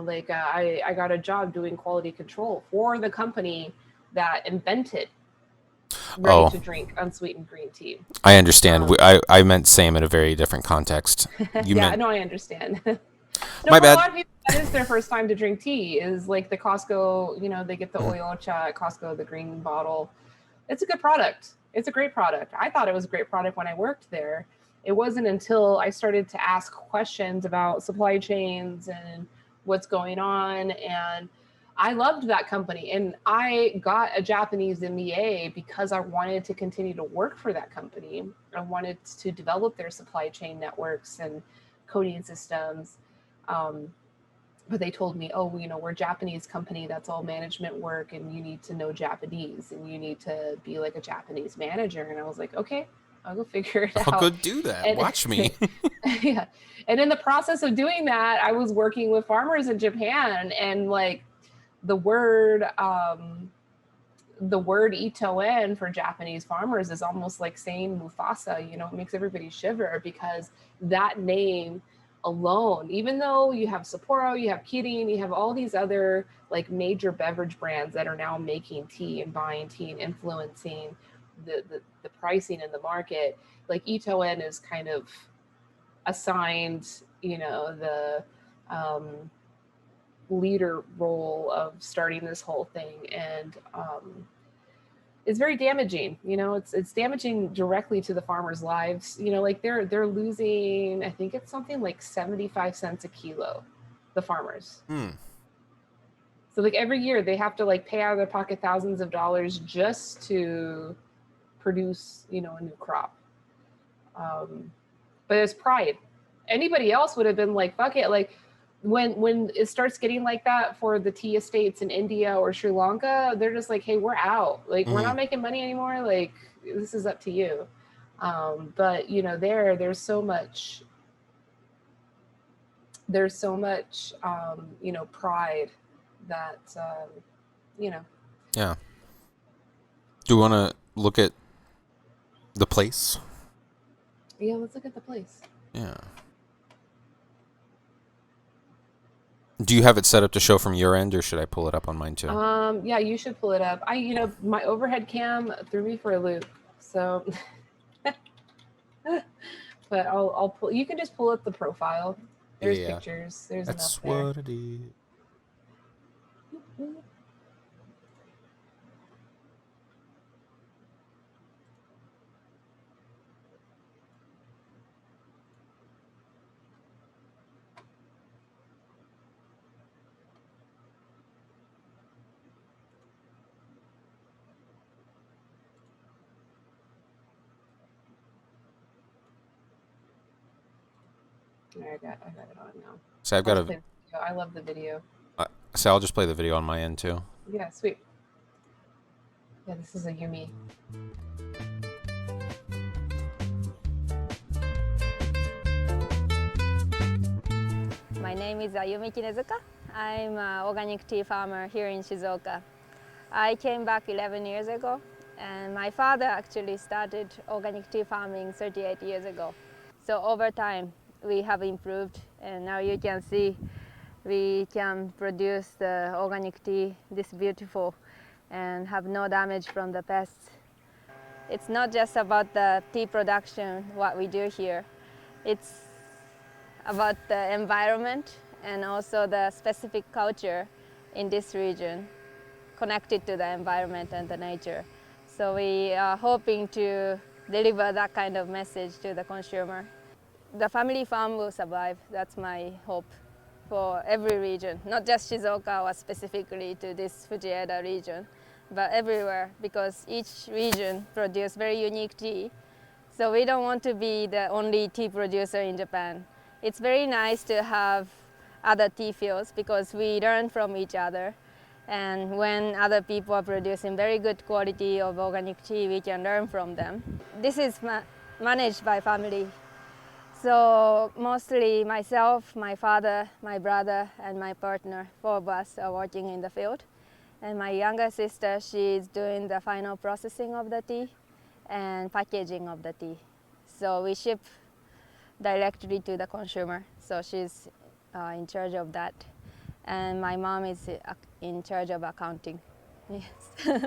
like I got a job doing quality control for the company that invented ready Oh, to drink unsweetened green tea. I understand. Um, I meant same in a very different context. You yeah, meant no, I understand. No, my for a bad. lot of people, that is their first time to drink tea. Is like the Costco, they get the Mhm. oil cha at Costco, the green bottle. It's a good product. It's a great product. I thought it was a great product when I worked there. It wasn't until I started to ask questions about supply chains and what's going on. And I loved that company. And I got a Japanese MBA because I wanted to continue to work for that company. I wanted to develop their supply chain networks and coding systems. Um, but they told me, oh, we're a Japanese company. That's all management work, and you need to know Japanese, and you need to be like a Japanese manager. And I was like, okay, I'll go figure it I'll go out. do that. And Watch me. yeah, and in the process of doing that, I was working with farmers in Japan, and like the word, the word itoen for Japanese farmers is almost like saying Mufasa. It makes everybody shiver because that name alone, even though you have Sapporo, you have Kirin, you have all these other like major beverage brands that are now making tea and buying tea and influencing the pricing in the market, like itoen is kind of assigned, the leader role of starting this whole thing. And it's very damaging. It's damaging directly to the farmers' lives. Like they're losing, I think it's something like 75 cents a kilo, the farmers. Hmm. So like every year they have to like pay out of their pocket thousands of dollars just to produce, a new crop. But it's pride. Anybody else would have been like, fuck it. Like when it starts getting like that for the tea estates in India or Sri Lanka, they're just like, hey, we're out. Like we're not making money anymore. Like this is up to you. But you know, there's so much you know, pride that you know. Yeah. Do you want to look at the place? Yeah, let's look at the place. Yeah. Do you have it set up to show from your end, or should I pull it up on mine too? Yeah, you should pull it up. You know, my overhead cam threw me for a loop, so. But I'll pull. You can just pull up the profile. There's pictures. There's That's enough there. what it is. I got it on now. So I've got a. I love the video. So I'll just play the video on my end too. Yeah, sweet. Yeah, this is Ayumi. My name is Ayomi Kinazuka. I'm an organic tea farmer here in Shizuoka. I came back 11 years ago, and my father actually started organic tea farming 38 years ago. So over time, we have improved, and now you can see we can produce the organic tea this beautiful and have no damage from the pests. It's not just about the tea production, what we do here. It's about the environment and also the specific culture in this region connected to the environment and the nature. So we are hoping to deliver that kind of message to the consumer. The family farm will survive. That's my hope for every region, not just Shizuoka or specifically to this Fujieda region, but everywhere, because each region produces very unique tea. So we don't want to be the only tea producer in Japan. It's very nice to have other tea fields because we learn from each other. And when other people are producing very good quality of organic tea, we can learn from them. This is managed by family. So mostly myself, my father, my brother, and my partner, 4 of us are working in the field. And my younger sister, she's doing the final processing of the tea and packaging of the tea. So we ship directly to the consumer. So she's in charge of that. And my mom is in charge of accounting. Yes.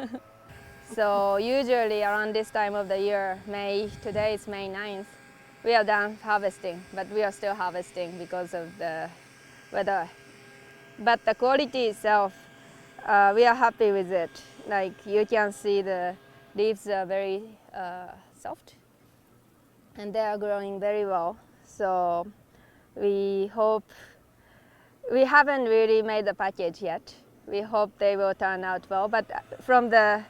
So usually around this time of the year, today is May 9th, we are done harvesting, but we are still harvesting because of the weather. But the quality itself, we are happy with it. Like you can see the leaves are very soft and they are growing very well. So we hope, we haven't really made the package yet. We hope they will turn out well, but from the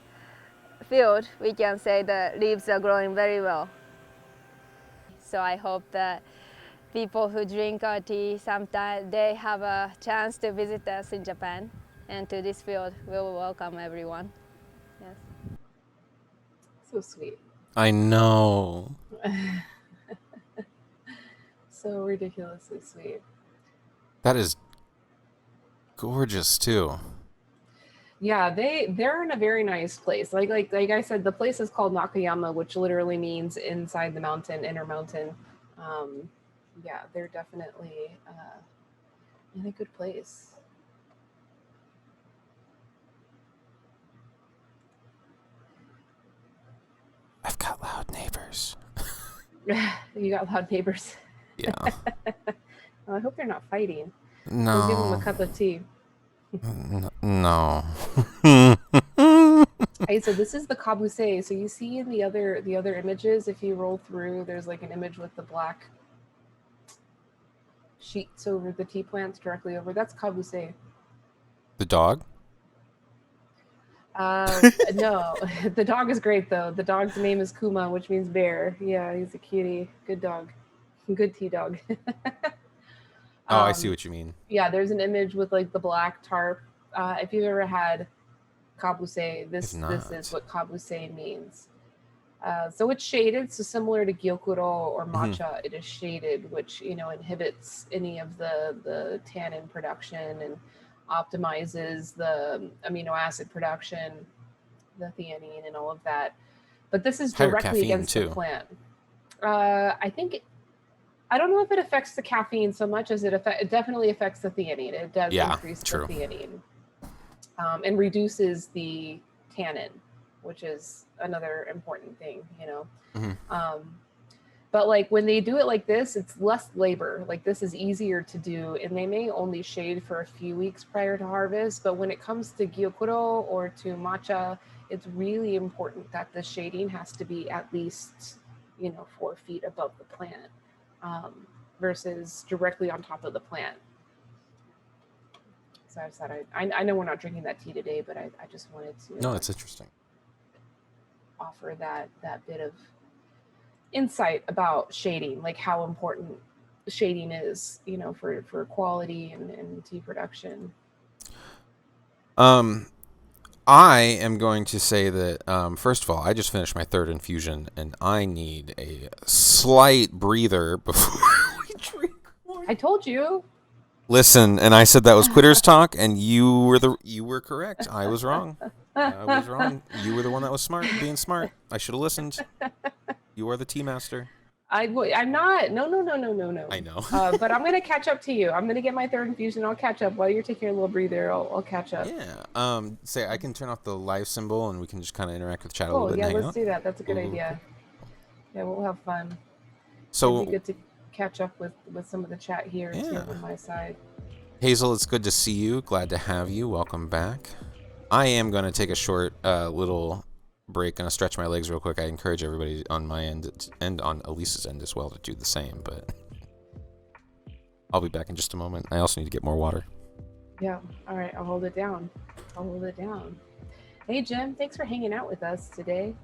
field, we can say the leaves are growing very well. So I hope that people who drink our tea, sometime they have a chance to visit us in Japan, and to this field, we will welcome everyone. Yes. So sweet. I know. So ridiculously sweet. That is gorgeous too. Yeah, they're in a very nice place. Like I said, the place is called Nakayama, which literally means inside the mountain, inner mountain. Yeah, they're definitely in a good place. I've got loud neighbors. You got loud neighbors. Yeah. Well, I hope they're not fighting. No. We'll give them a cup of tea. No. Hey, so this is the kabuse. So you see in the other images, if you roll through, there's like an image with the black sheets over the tea plants directly over. That's kabuse. The dog? No, the dog is great though. The dog's name is Kuma, which means bear. Yeah, he's a cutie. Good dog. Good tea dog. Oh, I see what you mean. Yeah, there's an image with like the black tarp. If you've ever had kabuse, this is what kabuse means. So it's shaded, so similar to gyokuro or matcha, it is shaded, which inhibits any of the tannin production and optimizes the amino acid production, the theanine, and all of that. But this is directly against the plant. I don't know if it affects the caffeine so much as it definitely affects the theanine. It does increase the theanine and reduces the tannin, which is another important thing, but like when they do it like this, it's less labor. Like this is easier to do, and they may only shade for a few weeks prior to harvest. But when it comes to gyokuro or to matcha, it's really important that the shading has to be at least 4 feet above the plant versus directly on top of the plant. So I said I know we're not drinking that tea today, but I just wanted to. No, it's interesting. Offer that bit of insight about shading, like how important shading is, for quality and tea production. I am going to say that first of all, I just finished my 3rd infusion, and I need a slight breather before we drink more. I told you. Listen, and I said that was quitter's talk, and you were correct. I was wrong. You were the one that was being smart. I should have listened. You are the tea master. I'm not. No. I know. But I'm going to catch up to you. I'm going to get my 3rd infusion. I'll catch up while you're taking a little breather. I'll catch up. Yeah. Say I can turn off the live symbol, and we can just kind of interact with the chat a little bit. Yeah, let's do that. That's a good idea. Yeah, we'll have fun. So it'd be good to catch up with some of the chat here too on my side. Hazel, it's good to see you. Glad to have you. Welcome back. I am going to take a short little break. Going to stretch my legs real quick. I encourage everybody on my end and on Elyse's end as well to do the same, but I'll be back in just a moment. I also need to get more water. Yeah. All right. I'll hold it down. Hey, Jim. Thanks for hanging out with us today.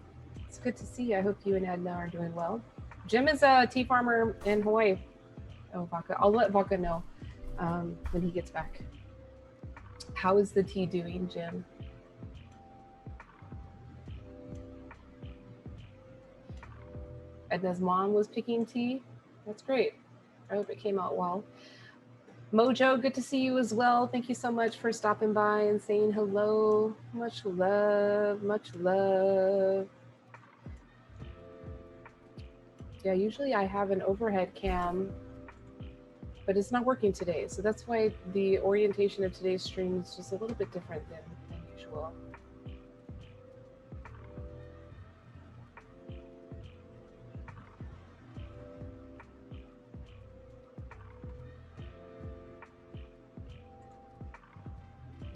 It's good to see you. I hope you and Edna are doing well. Jim is a tea farmer in Hawaii. Oh, Vaka. I'll let Vaka know when he gets back. How is the tea doing, Jim? Edna's mom was picking tea. That's great. I hope it came out well. Mojo, good to see you as well. Thank you so much for stopping by and saying hello. Much love, much love. Yeah, usually I have an overhead cam, but it's not working today. So that's why the orientation of today's stream is just a little bit different than usual.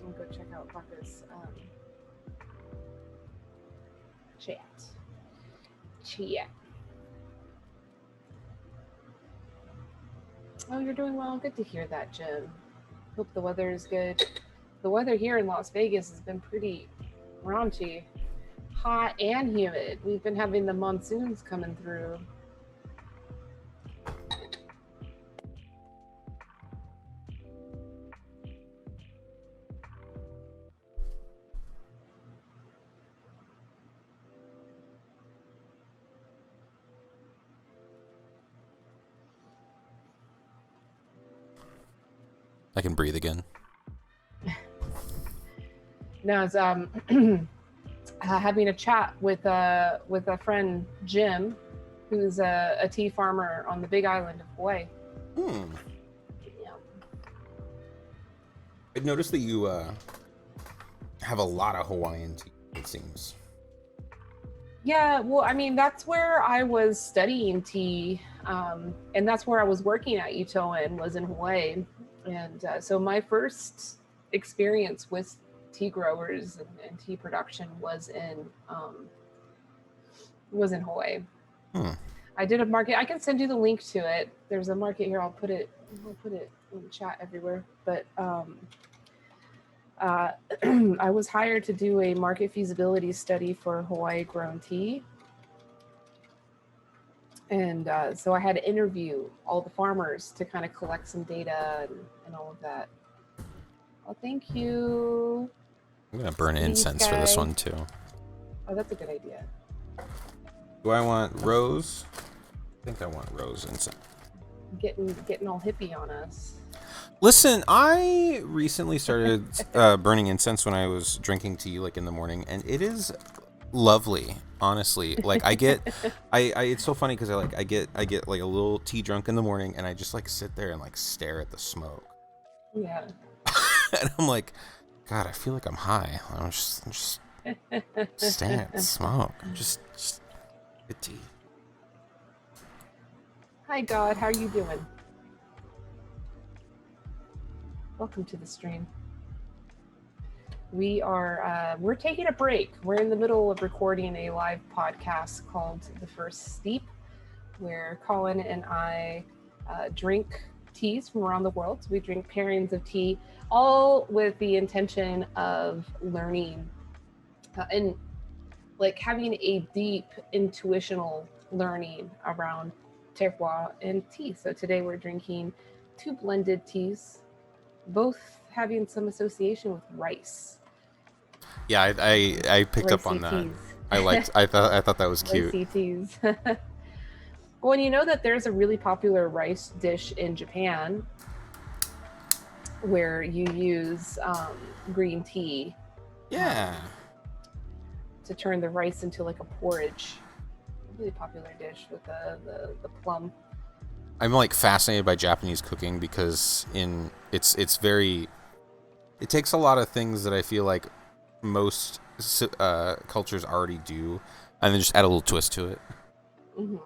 I'll go check out Vaka's chat. Oh, you're doing well. Good to hear that, Jim. Hope the weather is good. The weather here in Las Vegas has been pretty raunchy, hot and humid. We've been having the monsoons coming through. I can breathe again. Now, it's having a chat with a friend, Jim, who's a tea farmer on the Big Island of Hawaii. Yeah. I noticed that you have a lot of Hawaiian tea, it seems. Yeah, well, I mean, that's where I was studying tea, and that's where I was working at Itoen, was in Hawaii. And so my first experience with tea growers and tea production was in Hawaii. I did a market. I can send you the link to it. There's a market here. I'll put it in the chat everywhere. But I was hired to do a market feasibility study for Hawaii grown tea. And so I had to interview all the farmers to kind of collect some data and all of that. Well, thank you. I'm gonna burn Please, incense for this guy. one too. Oh, that's a good idea. Do I want rose? I think I want rose incense. Getting all hippie on us. Listen, I recently started burning incense when I was drinking tea, like in the morning, and it is lovely. Honestly, like I it's so funny because I get like a little tea drunk in the morning, and I just like sit there and like stare at the smoke. Yeah. And I'm like, God, I feel like I'm high. I'm just staring at the smoke. Just good tea. Hi, God. How are you doing? Welcome to the stream. We're taking a break. We're in the middle of recording a live podcast called The First Steep, where Collin and I drink teas from around the world. So we drink pairings of tea, all with the intention of learning and like having a deep intuitional learning around terroir and tea. So today we're drinking 2 blended teas, both having some association with rice. Yeah, I picked up on that. Teas. I thought that was cute. Ricey teas. Well, and you know that there's a really popular rice dish in Japan where you use green tea. Yeah. To turn the rice into like a porridge. Really popular dish with the plum. I'm like fascinated by Japanese cooking because it's very, it takes a lot of things that I feel like most cultures already do, and then just add a little twist to it. Mm-hmm.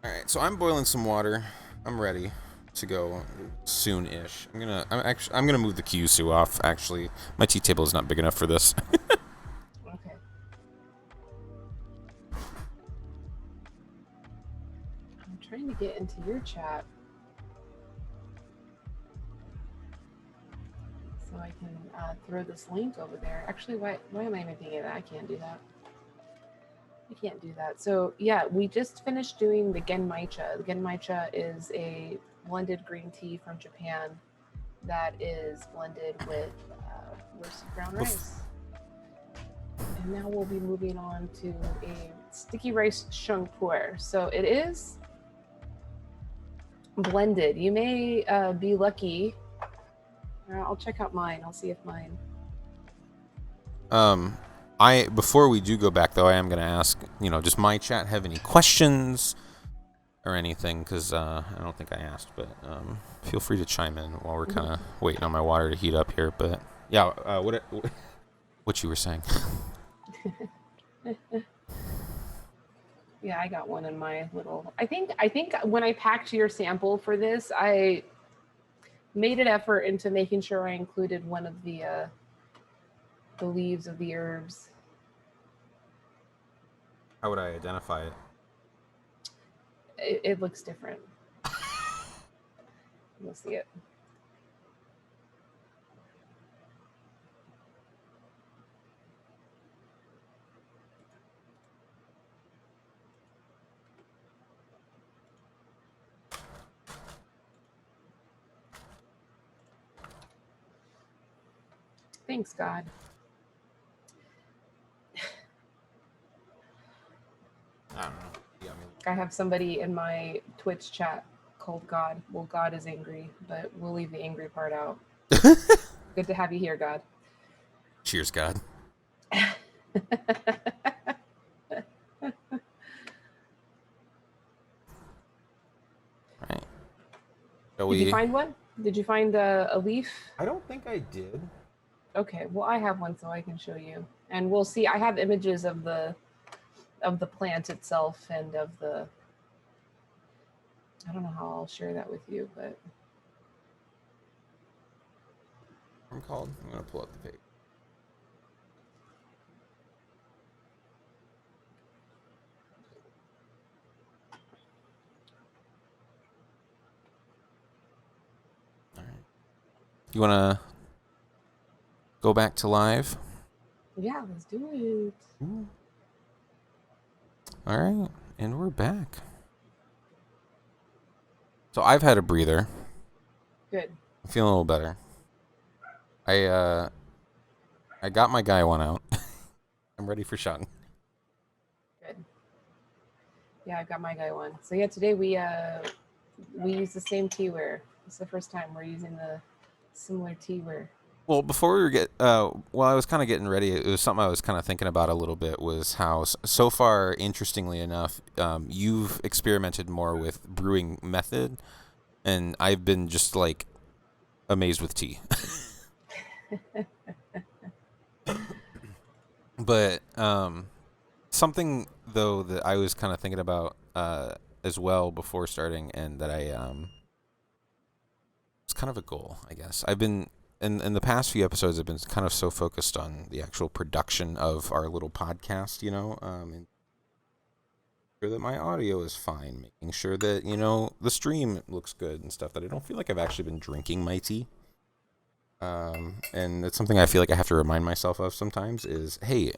All right, so I'm boiling some water. I'm ready to go soon-ish. I'm gonna move the Kyushu off. Actually, my tea table is not big enough for this. Okay. I'm trying to get into your chat so I can throw this link over there. Actually, why am I even thinking that? I can't do that. I can't do that. So yeah, we just finished doing the genmaicha. The genmaicha is a blended green tea from Japan that is blended with roasted brown rice. And now we'll be moving on to a sticky rice sheng puerh. So it is blended. You may be lucky. I'll check out mine. I'll see if mine. Before we do go back though, I am gonna ask, does my chat have any questions or anything? Because I don't think I asked, but feel free to chime in while we're kind of waiting on my water to heat up here. But yeah, what you were saying? Yeah, I got one in my little. I think when I packed your sample for this, I made an effort into making sure I included one of the leaves of the herbs. How would I identify it? It looks different. You'll see it. Thanks, God. I don't know. Yeah, I have somebody in my Twitch chat called God. Well, God is angry, but we'll leave the angry part out. Good to have you here, God. Cheers, God. Right. Did you find one? Did you find a leaf? I don't think I did. Okay, well, I have one, so I can show you, and we'll see. I have images of the plant itself and of the. I don't know how I'll share that with you, but. I'm gonna pull up the page. All right. You wanna go back to live? Yeah, let's do it. Ooh. All right, and we're back. So I've had a breather. Good. I'm feeling a little better. I got my guy one out. I'm ready for Shang. Good. Yeah, I've got my guy one. So yeah, today we use the same teaware. It's the first time we're using the similar teaware. Well, before we get, while I was kind of getting ready, it was something I was kind of thinking about a little bit. Was how so far, interestingly enough, you've experimented more with brewing method, and I've been just like amazed with tea. But something though that I was kind of thinking about as well before starting, and that I it's kind of a goal, I guess. I've been in the past few episodes, I've been kind of so focused on the actual production of our little podcast, and sure that my audio is fine, making sure that the stream looks good and stuff. That I don't feel like I've actually been drinking my tea. And it's something I feel like I have to remind myself of sometimes. Is hey,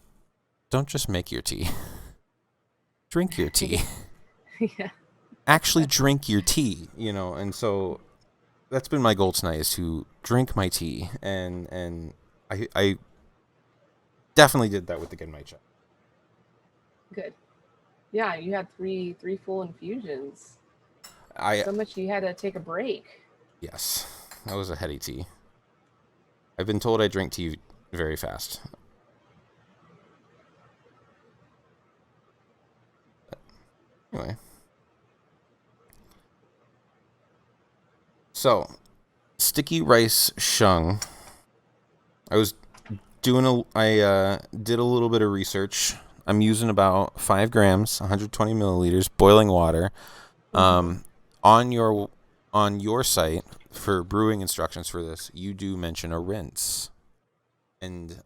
don't just make your tea, drink your tea. Yeah. Actually, drink your tea. And so that's been my goal tonight, is to drink my tea, and I definitely did that with the genmaicha. Good. Yeah, you had three full infusions. I So much you had to take a break. Yes, that was a heady tea. I've been told I drink tea very fast. Anyway, so sticky rice sheng. I was I did a little bit of research. I'm using about 5 grams, 120 milliliters, boiling water. Mm-hmm. On your site for brewing instructions for this, you do mention a rinse, and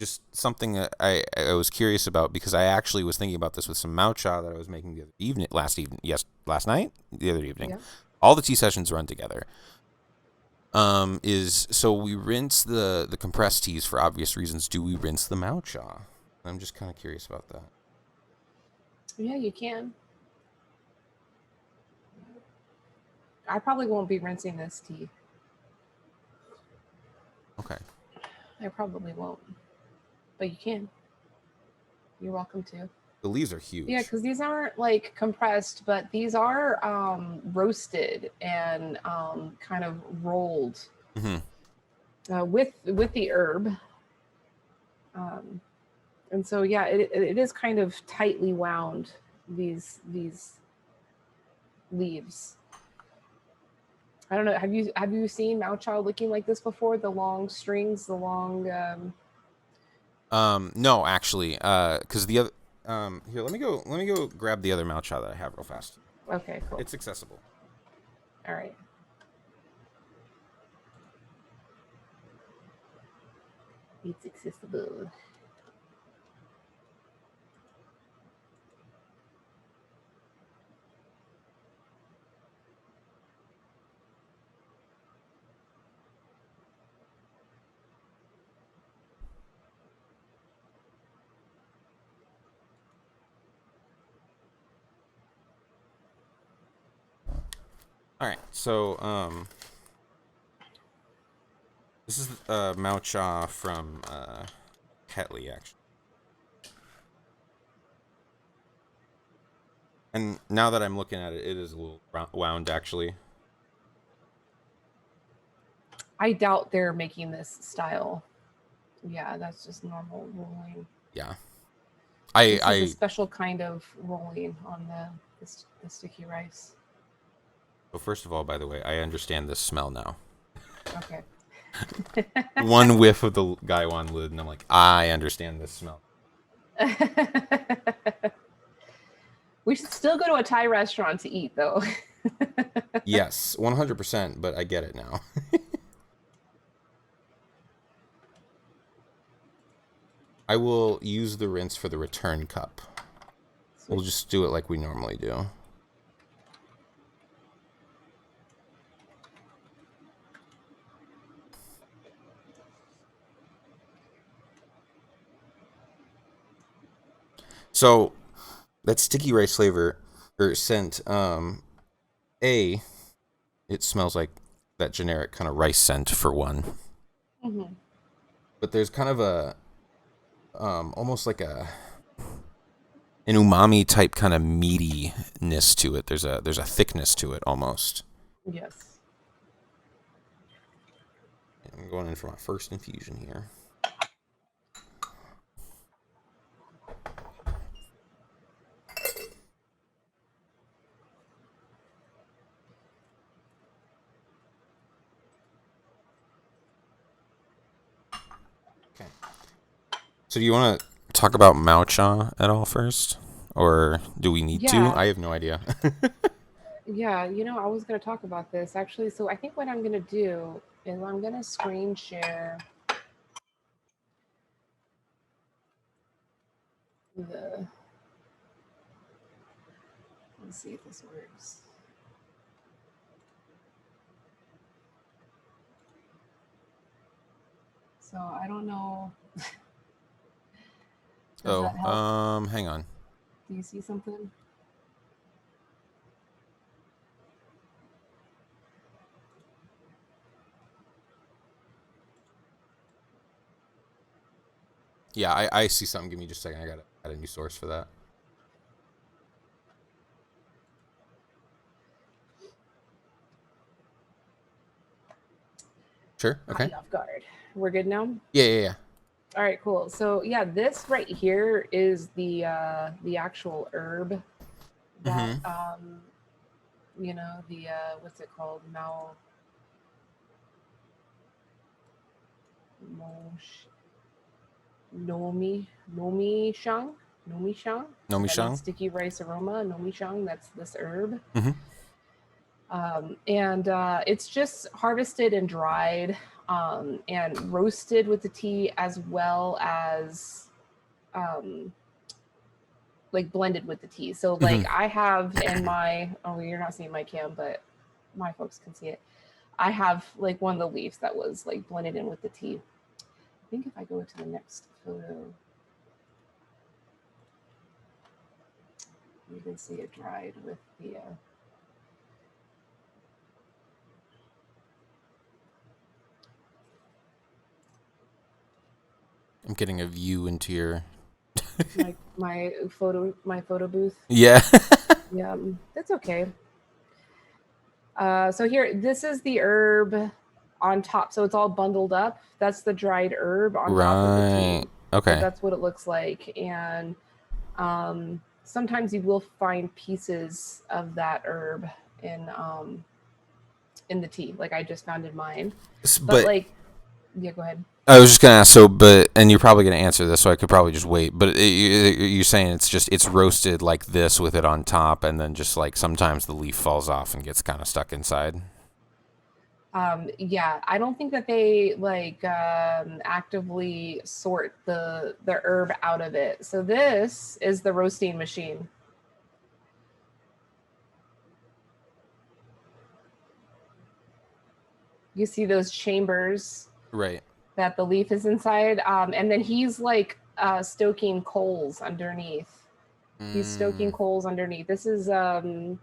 just something that I was curious about, because I actually was thinking about this with some matcha that I was making the other evening, last night, the other evening. Yeah. All the tea sessions run together. Is so we rinse the compressed teas for obvious reasons. Do we rinse the matcha? I'm just kind of curious about that. Yeah, you can. I probably won't be rinsing this tea. Okay. I probably won't. But you can. You're welcome to. The leaves are huge. Yeah, because these aren't like compressed, but these are roasted and kind of rolled with the herb. Um, and so yeah, it is kind of tightly wound, these leaves. I don't know. Have you seen Mao looking like this before? The long strings, the long. No, actually, because the other, here, let me go grab the other matcha that I have real fast. Okay, cool. It's accessible. All right. It's accessible. All right, so this is matcha from Tetley, actually. And now that I'm looking at it, it is a little wound, actually. I doubt they're making this style. Yeah, that's just normal rolling. Yeah. This is a I special kind of rolling on the sticky rice. Well, first of all, by the way, I understand this smell now. Okay. One whiff of the Gaiwan lid, and I'm like, I understand this smell. We should still go to a Thai restaurant to eat, though. Yes, 100%, but I get it now. I will use the rinse for the return cup. We'll just do it like we normally do. So that sticky rice flavor or scent, it smells like that generic kind of rice scent for one. Mm-hmm. But there's kind of a almost like an umami type kind of meatiness to it. There's a thickness to it almost. Yes. I'm going in for my first infusion here. Okay. So do you want to talk about matcha at all first? Or do we need to? Yeah. I have no idea. Yeah, I was going to talk about this actually. So I think what I'm going to do is I'm going to screen share the. Let's see if this works. So I don't know. Does that help? Hang on. Do you see something? Yeah, I see something. Give me just a second. I got to add a new source for that. Sure. Okay. Off guard. We're good now? Yeah. All right, cool. So yeah, this right here is the actual herb that the what's it called? Nomi shang. Nomi shang. Nomi That means Shang. sticky rice aroma. Nomi shang. That's this herb. Mm-hmm. And it's just harvested and dried and roasted with the tea, as well as like blended with the tea. So like I have in my you're not seeing my cam, but my folks can see it. I have like one of the leaves that was like blended in with the tea. I think if I go to the next photo, you can see it dried with the I'm getting a view into your my photo booth. Yeah. Yeah, that's okay. So here, this is the herb on top. So it's all bundled up. That's the dried herb on top of the Right. tea. Okay. So that's what it looks like. And sometimes you will find pieces of that herb in the tea, like I just found in mine. But like, yeah, go ahead. I was just gonna ask. And you're probably gonna answer this, so I could probably just wait. But you're saying it's roasted like this with it on top, and then just like sometimes the leaf falls off and gets kind of stuck inside. Yeah, I don't think that they like actively sort the herb out of it. So this is the roasting machine. You see those chambers, right, that the leaf is inside, and then he's like stoking coals underneath. He's stoking coals underneath. This is Lin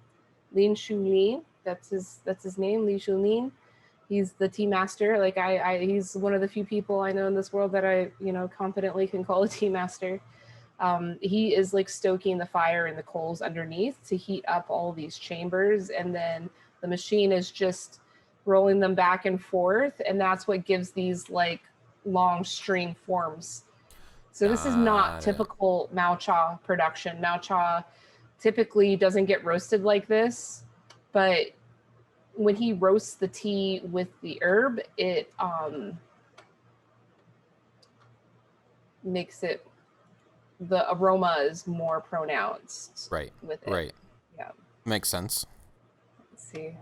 Shulin. That's his name, Li Shulin. He's the tea master. Like he's one of the few people I know in this world that I confidently can call a tea master. He is like stoking the fire and the coals underneath to heat up all these chambers, and then the machine is just rolling them back and forth, and that's what gives these like long string forms. So this is not typical matcha production. Matcha typically doesn't get roasted like this, but when he roasts the tea with the herb, it makes it, the aroma is more pronounced. right, with it. Right. Yeah. Makes sense. Let's see.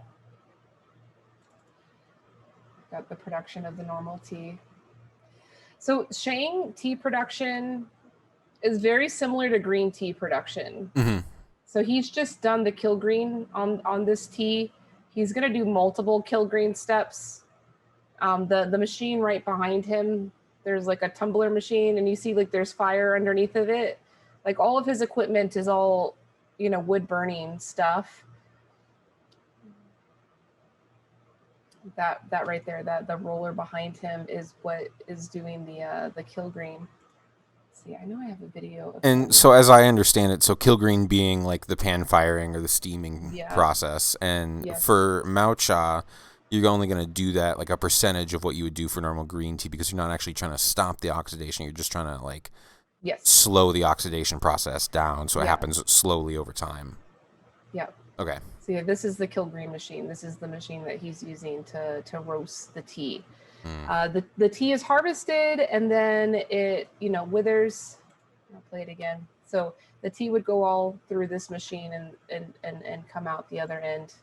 Got the production of the normal tea. So Shang tea production is very similar to green tea production. Mm-hmm. So he's just done the kill green on this tea. He's gonna do multiple kill green steps. The machine right behind him, there's like a tumbler machine, and you see like there's fire underneath of it. like all of his equipment is all, you know, wood burning stuff. That right there, that the roller behind him is what is doing the kill green. See, I know I have a video of And him. so, as I understand it, so kilgreen being like the pan firing or the steaming Yeah. process, and Yes. for matcha, you're only going to do that like a percentage of what you would do for normal green tea, because you're not actually trying to stop the oxidation. You're just trying to like Yes. slow the oxidation process down, so it Yeah. happens slowly over time. Yeah. Okay. So yeah, this is the kill green machine. This is the machine that he's using to roast the tea. The tea is harvested, and then it, you know, withers. I'll play it again. So the tea would go all through this machine and come out the other end.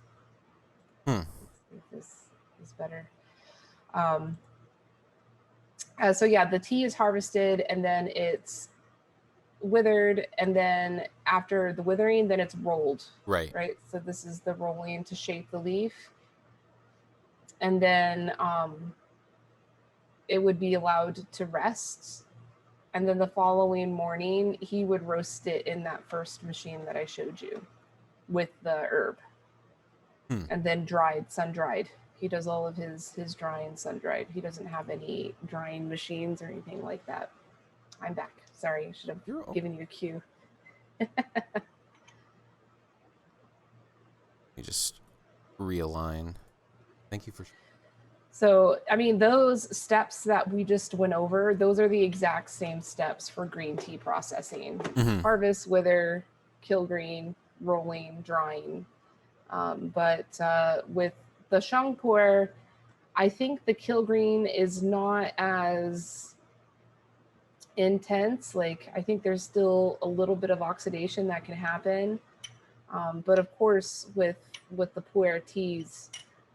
Let's see if this is better. So yeah, the tea is harvested, and then it's withered, and then after the withering, then it's rolled. Right. Right. So this is the rolling to shape the leaf, and then it would be allowed to rest. And then the following morning, he would roast it in that first machine that I showed you with the herb. And then sun dried. He does all of his drying sun dried. He doesn't have any drying machines or anything like that. I'm back. Sorry, I should have given you a cue. You just realign. Thank you for. So, I mean, those steps that we just went over, those are the exact same steps for green tea processing. Harvest, wither, kill green, rolling, drying. But with the Shang puerh, I think the kill green is not as intense. Like, I think there's still a little bit of oxidation that can happen. But of course, with the puerh teas,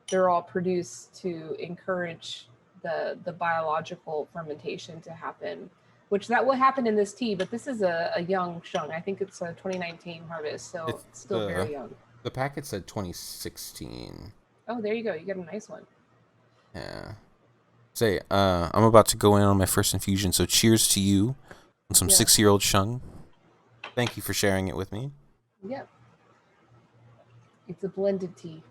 they're all produced to encourage the biological fermentation to happen, which that will happen in this tea. But this is a young Sheng. I think it's a 2019 harvest, so it's still very young. The packet said 2016. Oh, there you go. You get a nice one. Yeah. Say, I'm about to go in on my first infusion, so cheers to you on some 6-year-old Sheng. Thank you for sharing it with me. Yep. It's a blended tea.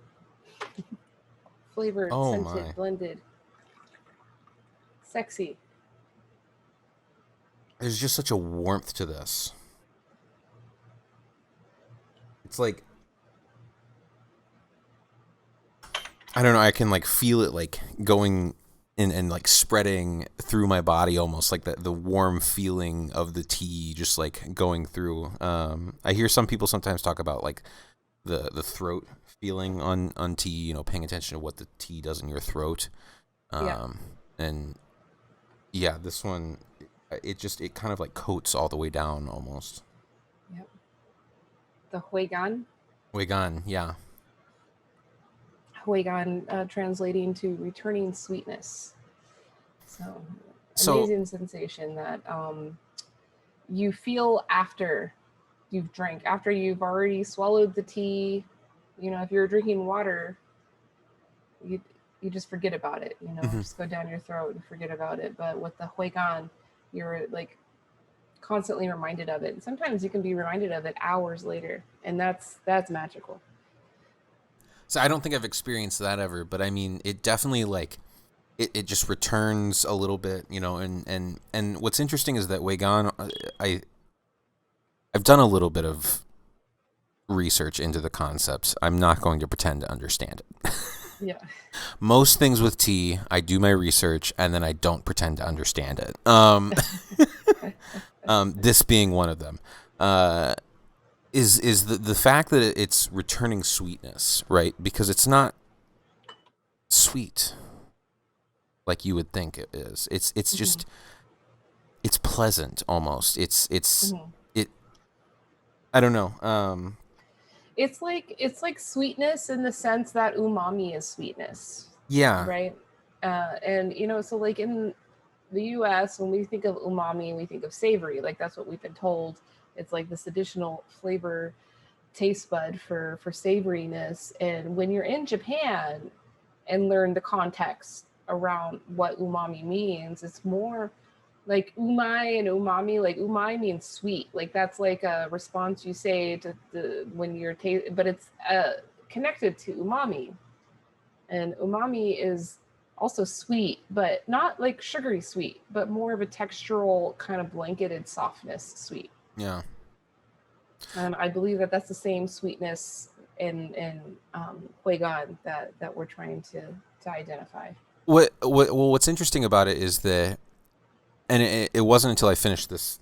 Flavored, scented, blended. Sexy. There's just such a warmth to this. It's like, I don't know, I can like feel it like going in and like spreading through my body, almost like the warm feeling of the tea just like going through. I hear some people sometimes talk about like the throat feeling on tea, you know, paying attention to what the tea does in your throat. And yeah, this one, it kind of like coats all the way down almost. Yep. The Huigan. Huigan, yeah. Huigan, translating to returning sweetness. So amazing sensation that you feel after you've drank, after you've already swallowed the tea. You know, if you're drinking water, you just forget about it, you know, just go down your throat and forget about it. But with the Huigan, you're like constantly reminded of it. And sometimes you can be reminded of it hours later, and that's magical. So I don't think I've experienced that ever, but I mean, it definitely like it just returns a little bit, you know. And what's interesting is that Huigan, I've done a little bit of research into the concepts. I'm not going to pretend to understand it. Yeah. Most things with tea, I do my research and then I don't pretend to understand it. This being one of them. Is the fact that it's returning sweetness, right? Because it's not sweet like you would think it is. It's just it's pleasant almost. It's I don't know. It's like sweetness in the sense that umami is sweetness. Yeah. Right. And you know, so like in the US, when we think of umami, we think of savory. Like that's what we've been told. It's like this additional flavor taste bud for savoriness. And when you're in Japan and learn the context around what umami means, it's more like umai and umami. Like umai means sweet. Like that's like a response you say to the when you're but it's connected to umami. And umami is also sweet, but not like sugary sweet, but more of a textural kind of blanketed softness sweet. Yeah. And I believe that that's the same sweetness in Huigan that we're trying to identify. What's interesting about it is that, and it wasn't until I finished this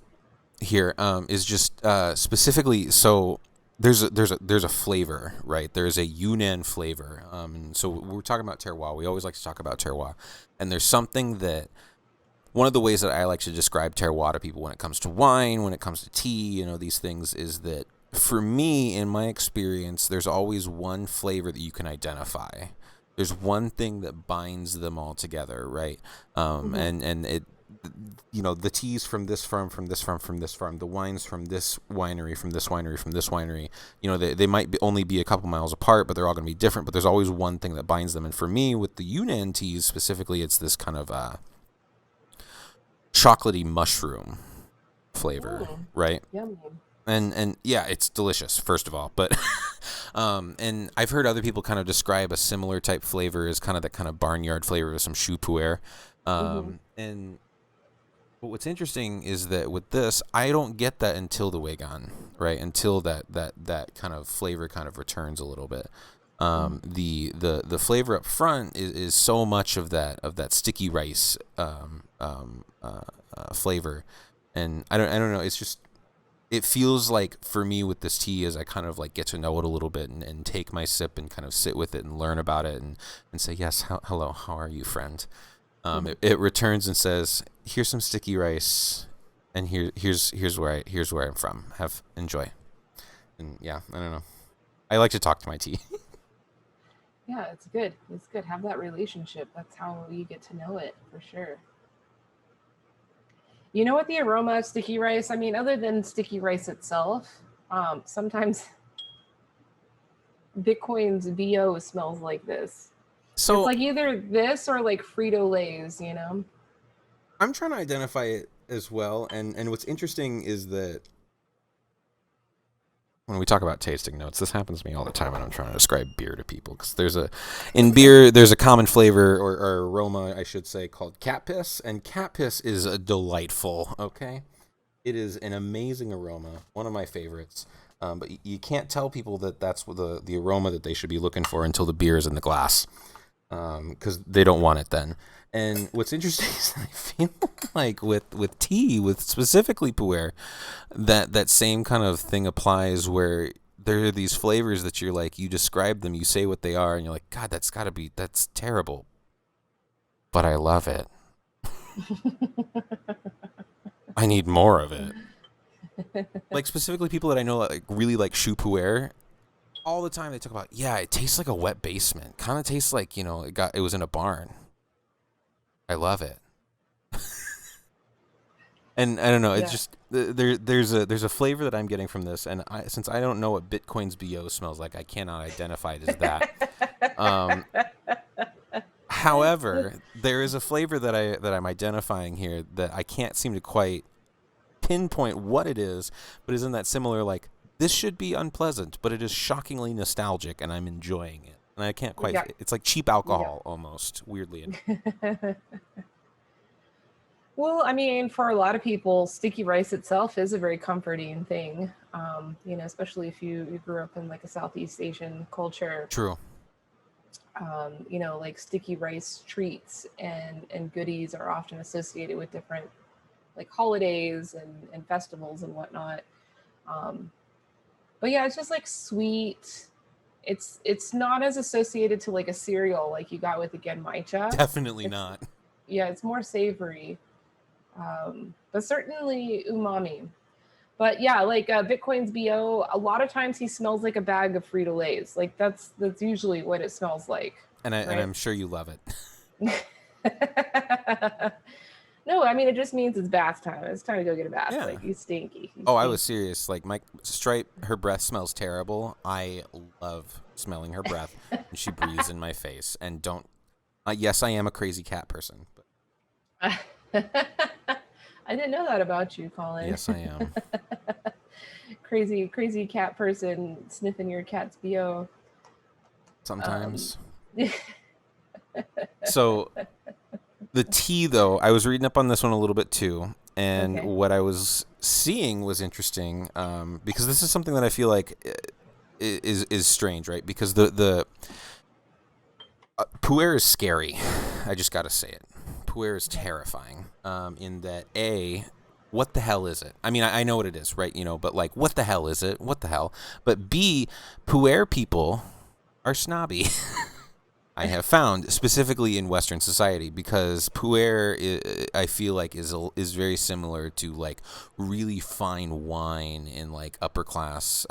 here, is just specifically, so there's a flavor, right? There's a Yunnan flavor. And so we're talking about terroir. We always like to talk about terroir. And there's something that, one of the ways that I like to describe terroir to people when it comes to wine, when it comes to tea, these things, is that for me, in my experience, there's always one flavor that you can identify. There's one thing that binds them all together, right? And it, the teas from this farm, from this farm, from this farm, the wines from this winery, from this winery, from this winery, they might only be a couple miles apart, but they're all going to be different. But there's always one thing that binds them. And for me, with the Yunnan teas specifically, it's this kind of chocolatey mushroom flavor, right? Yummy. And yeah, it's delicious, first of all, but and I've heard other people kind of describe a similar type flavor as kind of that kind of barnyard flavor with some choux puerh. And but what's interesting is that with this, I don't get that until the Weigan, right? Until that kind of flavor kind of returns a little bit. The flavor up front is so much of that sticky rice flavor, and I don't know. It's just, it feels like for me with this tea, as I kind of like get to know it a little bit and take my sip and kind of sit with it and learn about it and say, yes, hello, how are you, friend? It returns and says, here's some sticky rice, and here's where I'm from. Enjoy. And yeah, I don't know. I like to talk to my tea. Yeah, it's good. It's good. Have that relationship. That's how you get to know it, for sure. You know what the aroma of sticky rice? I mean, other than sticky rice itself, sometimes Bitcoin's BO smells like this. So it's like either this or like Frito-Lays, I'm trying to identify it as well, and what's interesting is that when we talk about tasting notes, this happens to me all the time when I'm trying to describe beer to people, because in beer there's a common flavor or aroma, I should say, called cat piss, and cat piss is delightful. Okay, it is an amazing aroma, one of my favorites. But you can't tell people that that's the aroma that they should be looking for until the beer is in the glass, because they don't want it then. And what's interesting is that I feel like with tea, with specifically puerh, that same kind of thing applies, where there are these flavors that you're like, you describe them, you say what they are, and you're like, God, that's terrible, but I love it. I need more of it. Like specifically people that I know like really like choux puerh, all the time they talk about, yeah, it tastes like a wet basement. Kind of tastes like, it was in a barn. I love it. And I don't know, it's just there's a flavor that I'm getting from this, and since I don't know what Bitcoin's BO smells like, I cannot identify it as that. However, there is a flavor that I'm identifying here that I can't seem to quite pinpoint what it is, but is in that similar, like, this should be unpleasant, but it is shockingly nostalgic, and I'm enjoying it. And I can't quite. Yeah. It's like cheap alcohol almost, weirdly enough. Well, I mean, for a lot of people, sticky rice itself is a very comforting thing. Especially if you grew up in like a Southeast Asian culture. True. Like sticky rice treats and goodies are often associated with different like holidays and festivals and whatnot. But yeah, it's just like sweet. It's not as associated to like a cereal like you got with the genmaicha. Definitely not. Yeah, it's more savory, but certainly umami. But yeah, like Bitcoin's BO, a lot of times he smells like a bag of Frito-Lays. Like that's usually what it smells like. And I'm sure you love it. No, I mean, it just means it's bath time. It's time to go get a bath. Yeah. Like, you stinky. I was serious. Like, my Stripe, her breath smells terrible. I love smelling her breath. And she breathes in my face. And don't... yes, I am a crazy cat person. But. I didn't know that about you, Collin. Yes, I am. Crazy cat person sniffing your cat's BO. Um, Sometimes. So the tea, though, I was reading up on this one a little bit too, and okay. what I was seeing was interesting, because this is something that I feel like is strange, right? Because the puerh is scary. I just got to say it. Puerh is Okay. terrifying. In that what the hell is it? I mean, I know what it is, right? But like, what the hell is it? What the hell? But B, puerh people are snobby. I have found specifically in Western society, because puer I feel like is very similar to like really fine wine in like upper class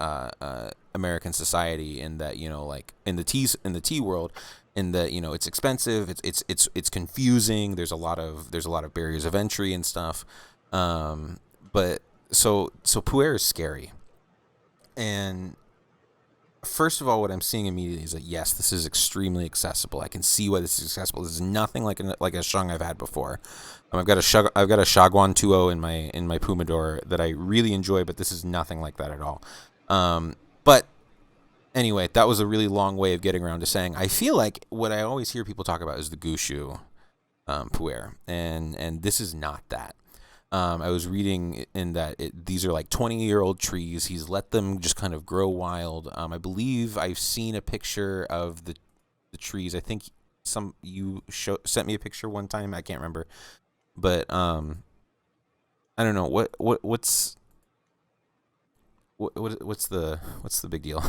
American society, in that like in the tea world, in that it's expensive, it's confusing. There's a lot of barriers of entry and stuff, but so puer is scary. And first of all, what I'm seeing immediately is that yes, this is extremely accessible. I can see why this is accessible. This is nothing like a sheng I've had before. I've got a Shaguan 2.0 in my Pumador that I really enjoy, but this is nothing like that at all. But anyway, that was a really long way of getting around to saying I feel like what I always hear people talk about is the Gushu puer, and this is not that. I was reading in that these are like 20-year-old trees. He's let them just kind of grow wild. I believe I've seen a picture of the trees. I think you sent me a picture one time. I can't remember, but I don't know what's the big deal.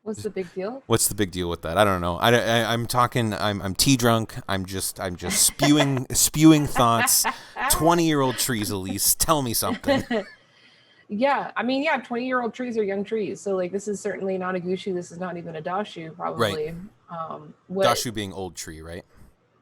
What's the big deal? What's the big deal with that? I don't know. I'm talking. I'm tea drunk. I'm just spewing thoughts. 20-year-old trees, Elyse. Tell me something. Yeah, I mean, yeah, 20-year-old trees are young trees. So like this is certainly not a gushu. This is not even a dashu, Right. probably. What Dashu being old tree, right?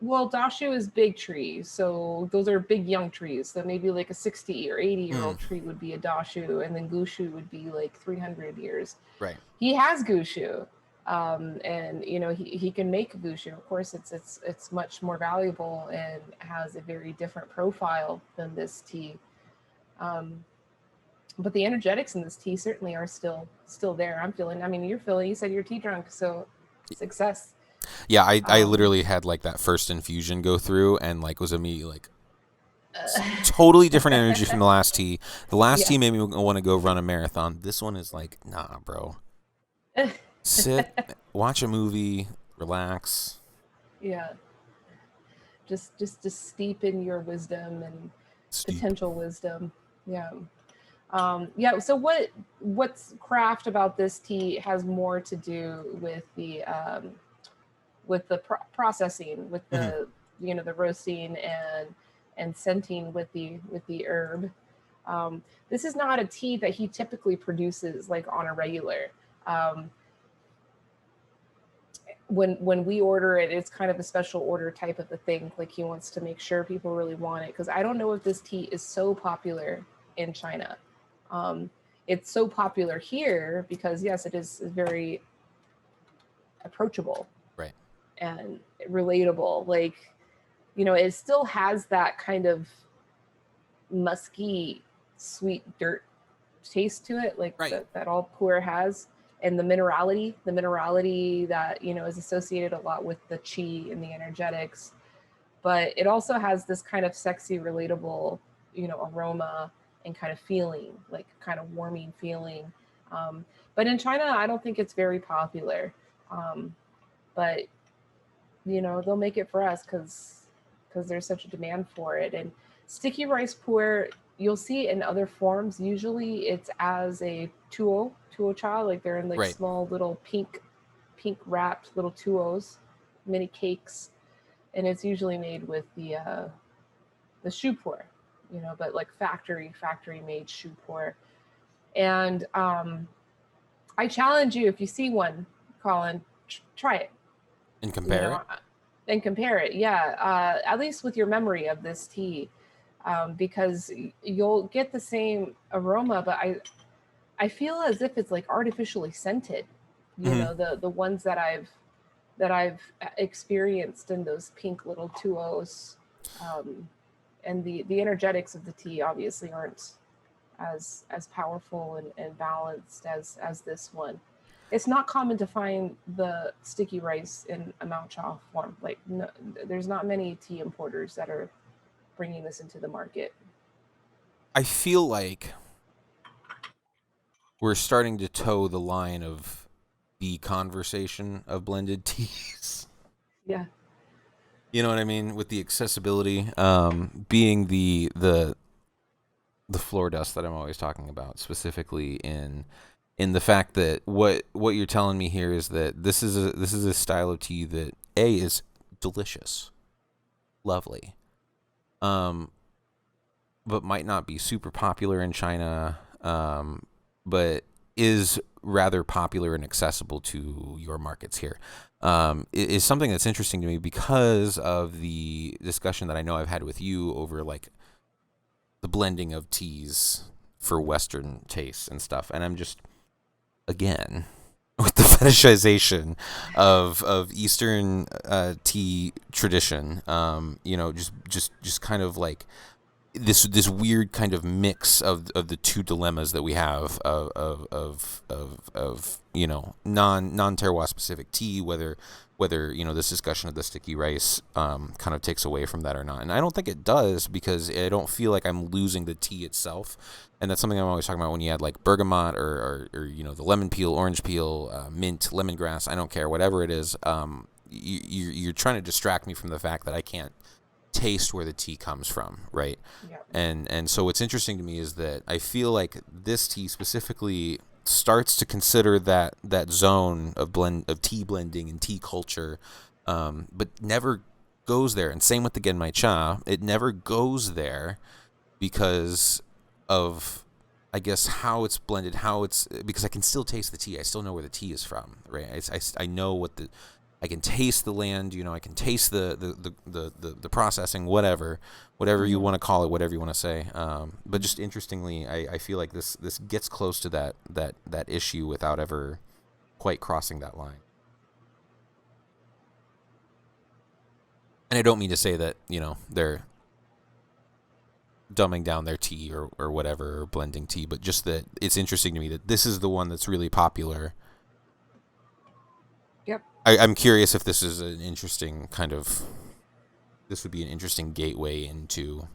Well, dashu is big trees. So those are big young trees. So maybe like a 60 or 80-year-old tree would be a dashu, and then gushu would be like 300 years. Right. He has gushu. And he can make gushu. Of course, it's much more valuable and has a very different profile than this tea. But the energetics in this tea certainly are still there. I'm feeling. I mean, you're feeling. You said you're tea drunk, so success. Yeah, I literally had like that first infusion go through, and like was immediately like totally different energy from the last tea. The last tea Yeah. made me want to go run a marathon. This one is like, nah, bro. Sit, watch a movie, relax. Yeah. Just to steep in your wisdom and Steep. potential wisdom. Yeah. Yeah. So what's craft about this tea has more to do with the processing, with the the roasting and scenting with the herb. This is not a tea that he typically produces like on a regular. When we order it, it's kind of a special order type of a thing. Like he wants to make sure people really want it, because I don't know if this tea is so popular in China. It's so popular here because yes, it is very approachable, Right. and relatable. Like it still has that kind of musky, sweet dirt taste to it, like Right. that all puer has, and the minerality that is associated a lot with the chi and the energetics. But it also has this kind of sexy, relatable, aroma and kind of feeling, like kind of warming feeling. But in China, I don't think it's very popular. But they'll make it for us because there's such a demand for it. And sticky rice puer, you'll see in other forms. Usually it's as a tuo cha, like they're in like Right. small little pink wrapped little tuos, mini cakes, and it's usually made with the shu puer, but like factory made shu puer. And I challenge you, if you see one, Collin, try it. And compare it. And compare it. Yeah, at least with your memory of this tea, because you'll get the same aroma, but I feel as if it's like artificially scented. The ones that I've experienced in those pink little tuos. and the energetics of the tea obviously aren't as powerful and balanced as this one. It's not common to find the sticky rice in a Mount Cha form. Like, no, there's not many tea importers that are bringing this into the market. I feel like we're starting to toe the line of the conversation of blended teas. Yeah. You know what I mean? With the accessibility, being the floor dust that I'm always talking about, specifically in the fact that what you're telling me here is that this is a style of tea that is delicious, lovely, but might not be super popular in China, but is rather popular and accessible to your markets here. Is something that's interesting to me because of the discussion that I know I've had with you over like the blending of teas for Western tastes and stuff. And I'm just, again, with the fetishization of Eastern tea tradition, just kind of like this weird kind of mix of the two dilemmas that we have of non terroir specific tea, whether this discussion of the sticky rice kind of takes away from that or not. And I don't think it does, because I don't feel like I'm losing the tea itself. And that's something I'm always talking about when you add like bergamot or the lemon peel, orange peel, mint, lemongrass, I don't care, whatever it is. You're trying to distract me from the fact that I can't taste where the tea comes from, right? Yeah. And so what's interesting to me is that I feel like this tea specifically starts to consider that zone of tea blending and tea culture, but never goes there. And same with the genmaicha, it never goes there because of, I guess, how it's blended, because I can still taste the tea. I still know where the tea is from, right? I know I can taste the land, I can taste the processing, whatever you want to call it, whatever you want to say. But just interestingly, I feel like this gets close to that issue without ever quite crossing that line. And I don't mean to say that, they're dumbing down their tea or whatever, or blending tea, but just that it's interesting to me that this is the one that's really popular. Yep. I'm curious if this would be an interesting gateway into.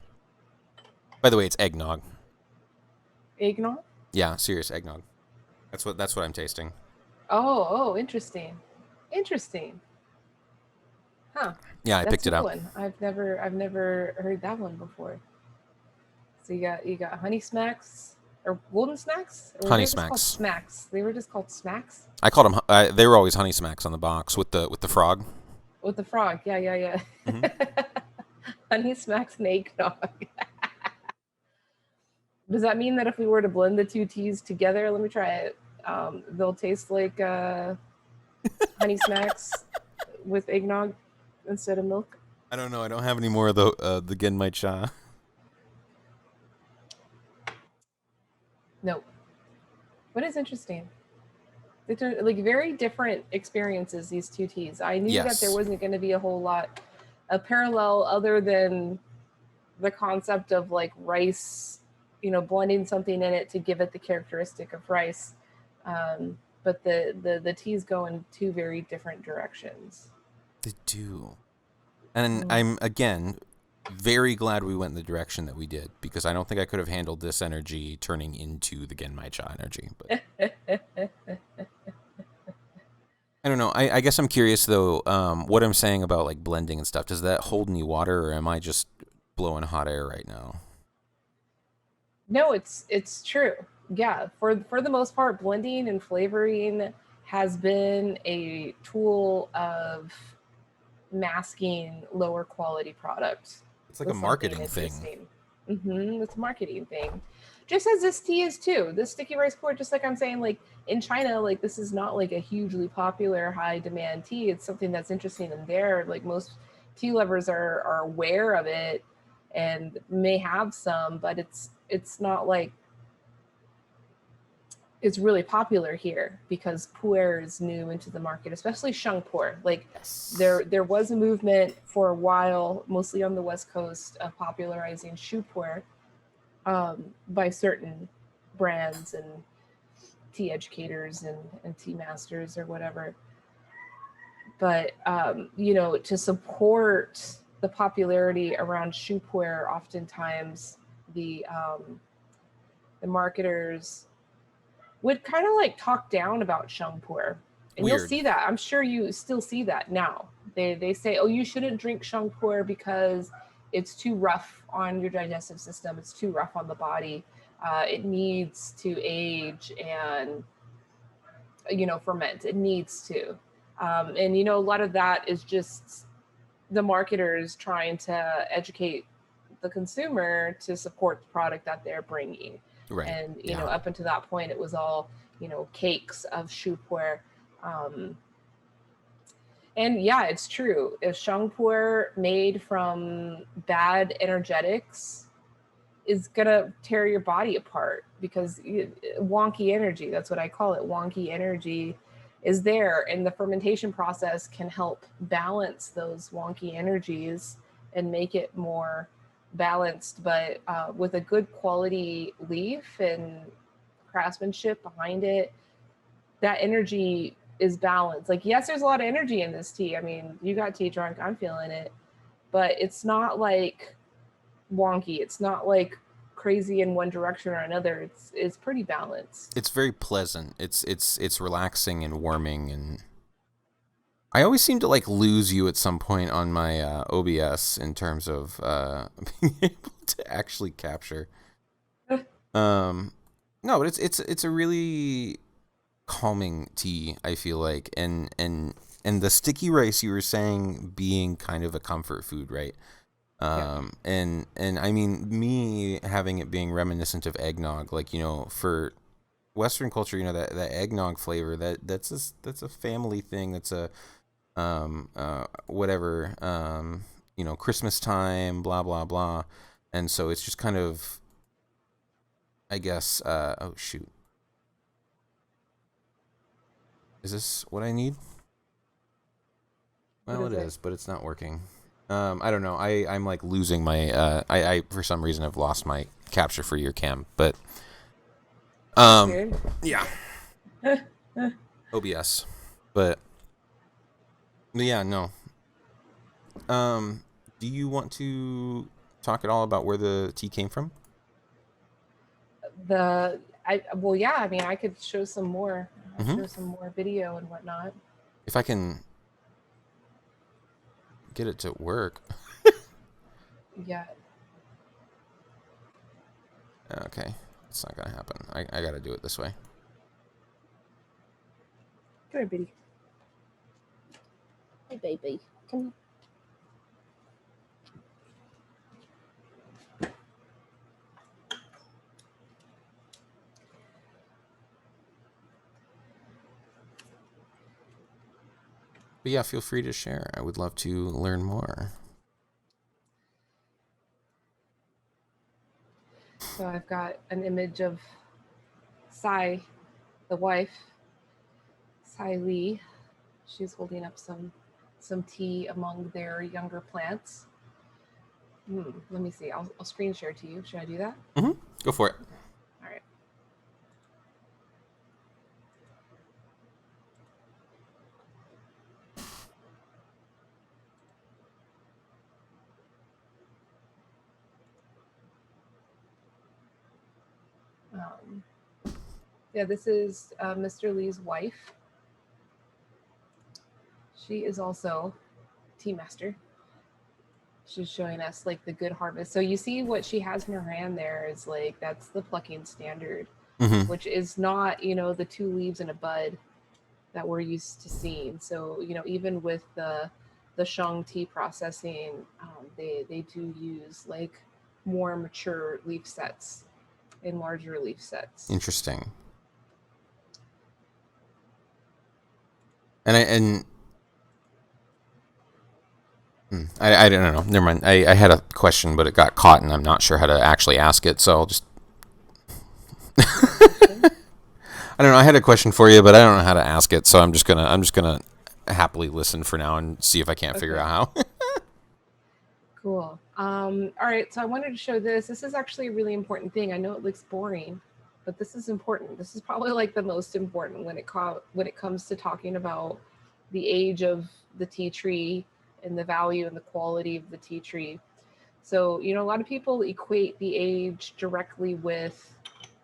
By the way, it's eggnog. Eggnog? Yeah, serious eggnog. That's what I'm tasting. Oh, interesting. Huh. Yeah, I That's picked it up. one. I've never heard that one before. So you got honey smacks or golden smacks? Or Honey just called smacks. Smacks. They were just called smacks. I called them. They were always honey smacks on the box with the frog. With the frog, yeah. Mm-hmm. Honey smacks and eggnog. Does that mean that if we were to blend the two teas together, let me try it, they'll taste like honey smacks with eggnog instead of milk? I don't know. I don't have any more of the genmaicha. Nope. But it's interesting. They're like very different experiences, these two teas. I knew that there wasn't going to be a whole lot of parallel other than the concept of like rice, blending something in it to give it the characteristic of rice. But the teas go in two very different directions. They do. And I'm, again, very glad we went in the direction that we did, because I don't think I could have handled this energy turning into the genmaicha energy. But I don't know. I guess I'm curious, though, what I'm saying about like blending and stuff. Does that hold any water, or am I just blowing hot air right now? No, it's true. Yeah, for the most part, blending and flavoring has been a tool of masking lower quality products. It's like a marketing thing. It's a marketing thing. Just as this tea is too. This sticky rice puerh, just like I'm saying, like in China, like this is not like a hugely popular, high demand tea. It's something that's interesting in there. Like most tea lovers are aware of it and may have some, but it's not like is really popular here because puerh is new into the market, especially sheng puerh. Like Yes. there was a movement for a while, mostly on the West Coast, of popularizing shu puerh by certain brands and tea educators and tea masters or whatever. But to support the popularity around shu puerh, oftentimes the marketers would kind of like talk down about sheng puerh. And Weird. you'll see that. I'm sure you still see that now. They say, oh, you shouldn't drink sheng puerh because it's too rough on your digestive system. It's too rough on the body. It needs to age and ferment. It needs to. And a lot of that is just the marketers trying to educate the consumer to support the product that they're bringing. Right. And Yeah. up until that point, it was all cakes of shu puerh. And yeah, it's true. If sheng puerh made from bad energetics is gonna tear your body apart, because wonky energy, that's what I call it, wonky energy is there, and the fermentation process can help balance those wonky energies and make it more balanced. But with a good quality leaf and craftsmanship behind it, that energy is balanced. Like, yes, there's a lot of energy in this tea. I mean, you got tea drunk, I'm feeling it, but it's not like wonky. It's not like crazy in one direction or another. It's pretty balanced. It's very pleasant. It's relaxing and warming, and I always seem to like lose you at some point on my OBS in terms of being able to actually capture. No, but it's a really calming tea, I feel like, and the sticky rice you were saying being kind of a comfort food, right? And I mean, me having it being reminiscent of eggnog, like, for Western culture, that eggnog flavor, that's a family thing. That's a whatever, Christmas time, blah blah blah, and so it's just kind of, I guess, oh shoot, is this what I need? Well, it is, but it's not working. I don't know. I'm like losing my. I for some reason have lost my capture for your cam, but yeah, OBS, but yeah, no. Do you want to talk at all about where the tea came from? Well, yeah. I mean, I could show some more. Show some more video and whatnot. If I can get it to work. Yeah. Okay, it's not gonna happen. I gotta do it this way. Come here, baby. Hey, baby. Come here. But yeah, feel free to share. I would love to learn more. So I've got an image of Sai, the wife, Sai Lee. She's holding up some tea among their younger plants. Let me see. I'll screen share to you. Should I do that? Go for it. All right. Yeah, this is Mr. Lee's wife. She is also tea master. She's showing us like the good harvest. So you see what she has in her hand there is like, that's the plucking standard, which is not, the 2 leaves and a bud that we're used to seeing. So, even with the Shang Tea processing, they do use like more mature leaf sets and larger leaf sets. Interesting. And I don't know. Never mind. I had a question, but it got caught, and I'm not sure how to actually ask it. So I'll just. I don't know. I had a question for you, but I don't know how to ask it, so I'm just gonna happily listen for now and see if I can't figure Okay. out how. Cool. All right, so I wanted to show this. This is actually a really important thing. I know it looks boring, but this is important. This is probably like the most important when it comes to talking about the age of the tea tree and the value and the quality of the tea tree. So, a lot of people equate the age directly with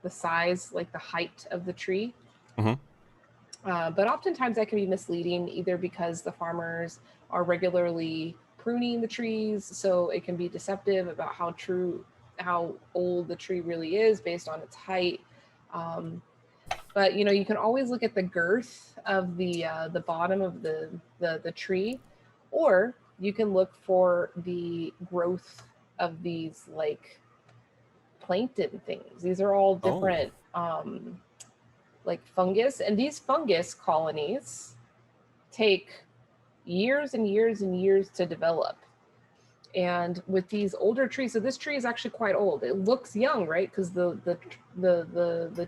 the size, like the height of the tree. Mhm. But oftentimes that can be misleading, either because the farmers are regularly pruning the trees, so it can be deceptive about how old the tree really is based on its height. But you can always look at the girth of the bottom of the tree, or you can look for the growth of these like plankton things. These are all Oh. different like fungus, and these fungus colonies take years and years and years to develop. And with these older trees, so this tree is actually quite old. It looks young, right? Because the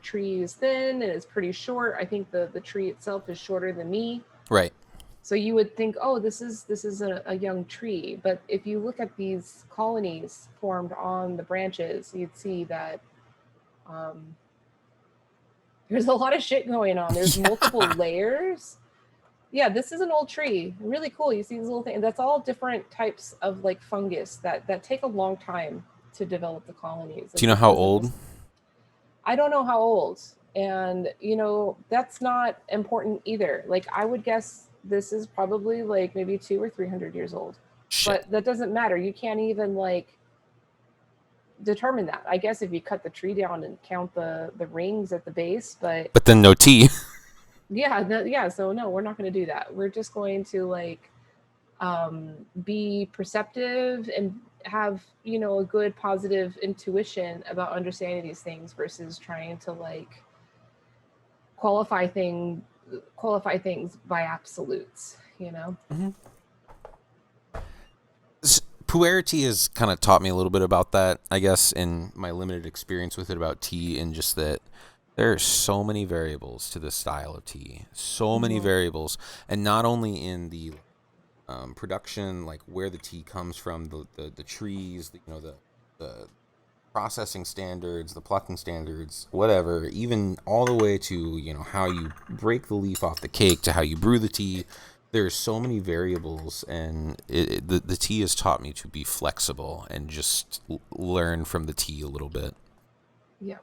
tree is thin and it's pretty short. I think the tree itself is shorter than me. Right. So you would think, oh, this is a young tree. But if you look at these colonies formed on the branches, you'd see that um, there's a lot of shit going on. There's multiple layers. Yeah, this is an old tree. Really cool. You see these little things. That's all different types of like fungus that take a long time to develop the colonies. Do And you know this how wasn't old? just, I don't know how old. And that's not important either. Like I would guess this is probably like maybe 200 or 300 years old. Shit. But that doesn't matter. You can't even like determine that. I guess if you cut the tree down and count the rings at the base, but But then no tea. yeah, so no, we're not going to do that. We're just going to like be perceptive and have a good positive intuition about understanding these things versus trying to like qualify things by absolutes. Mhm. Puerh tea has kind of taught me a little bit about that, I guess, in my limited experience with it about tea, and just that there are so many variables to this style of tea. So many Mhm. variables, and not only in the production, like where the tea comes from, the trees, the processing standards, the plucking standards, whatever, even all the way to how you break the leaf off the cake to how you brew the tea. There's so many variables, and the tea has taught me to be flexible and just learn from the tea a little bit. Yeah,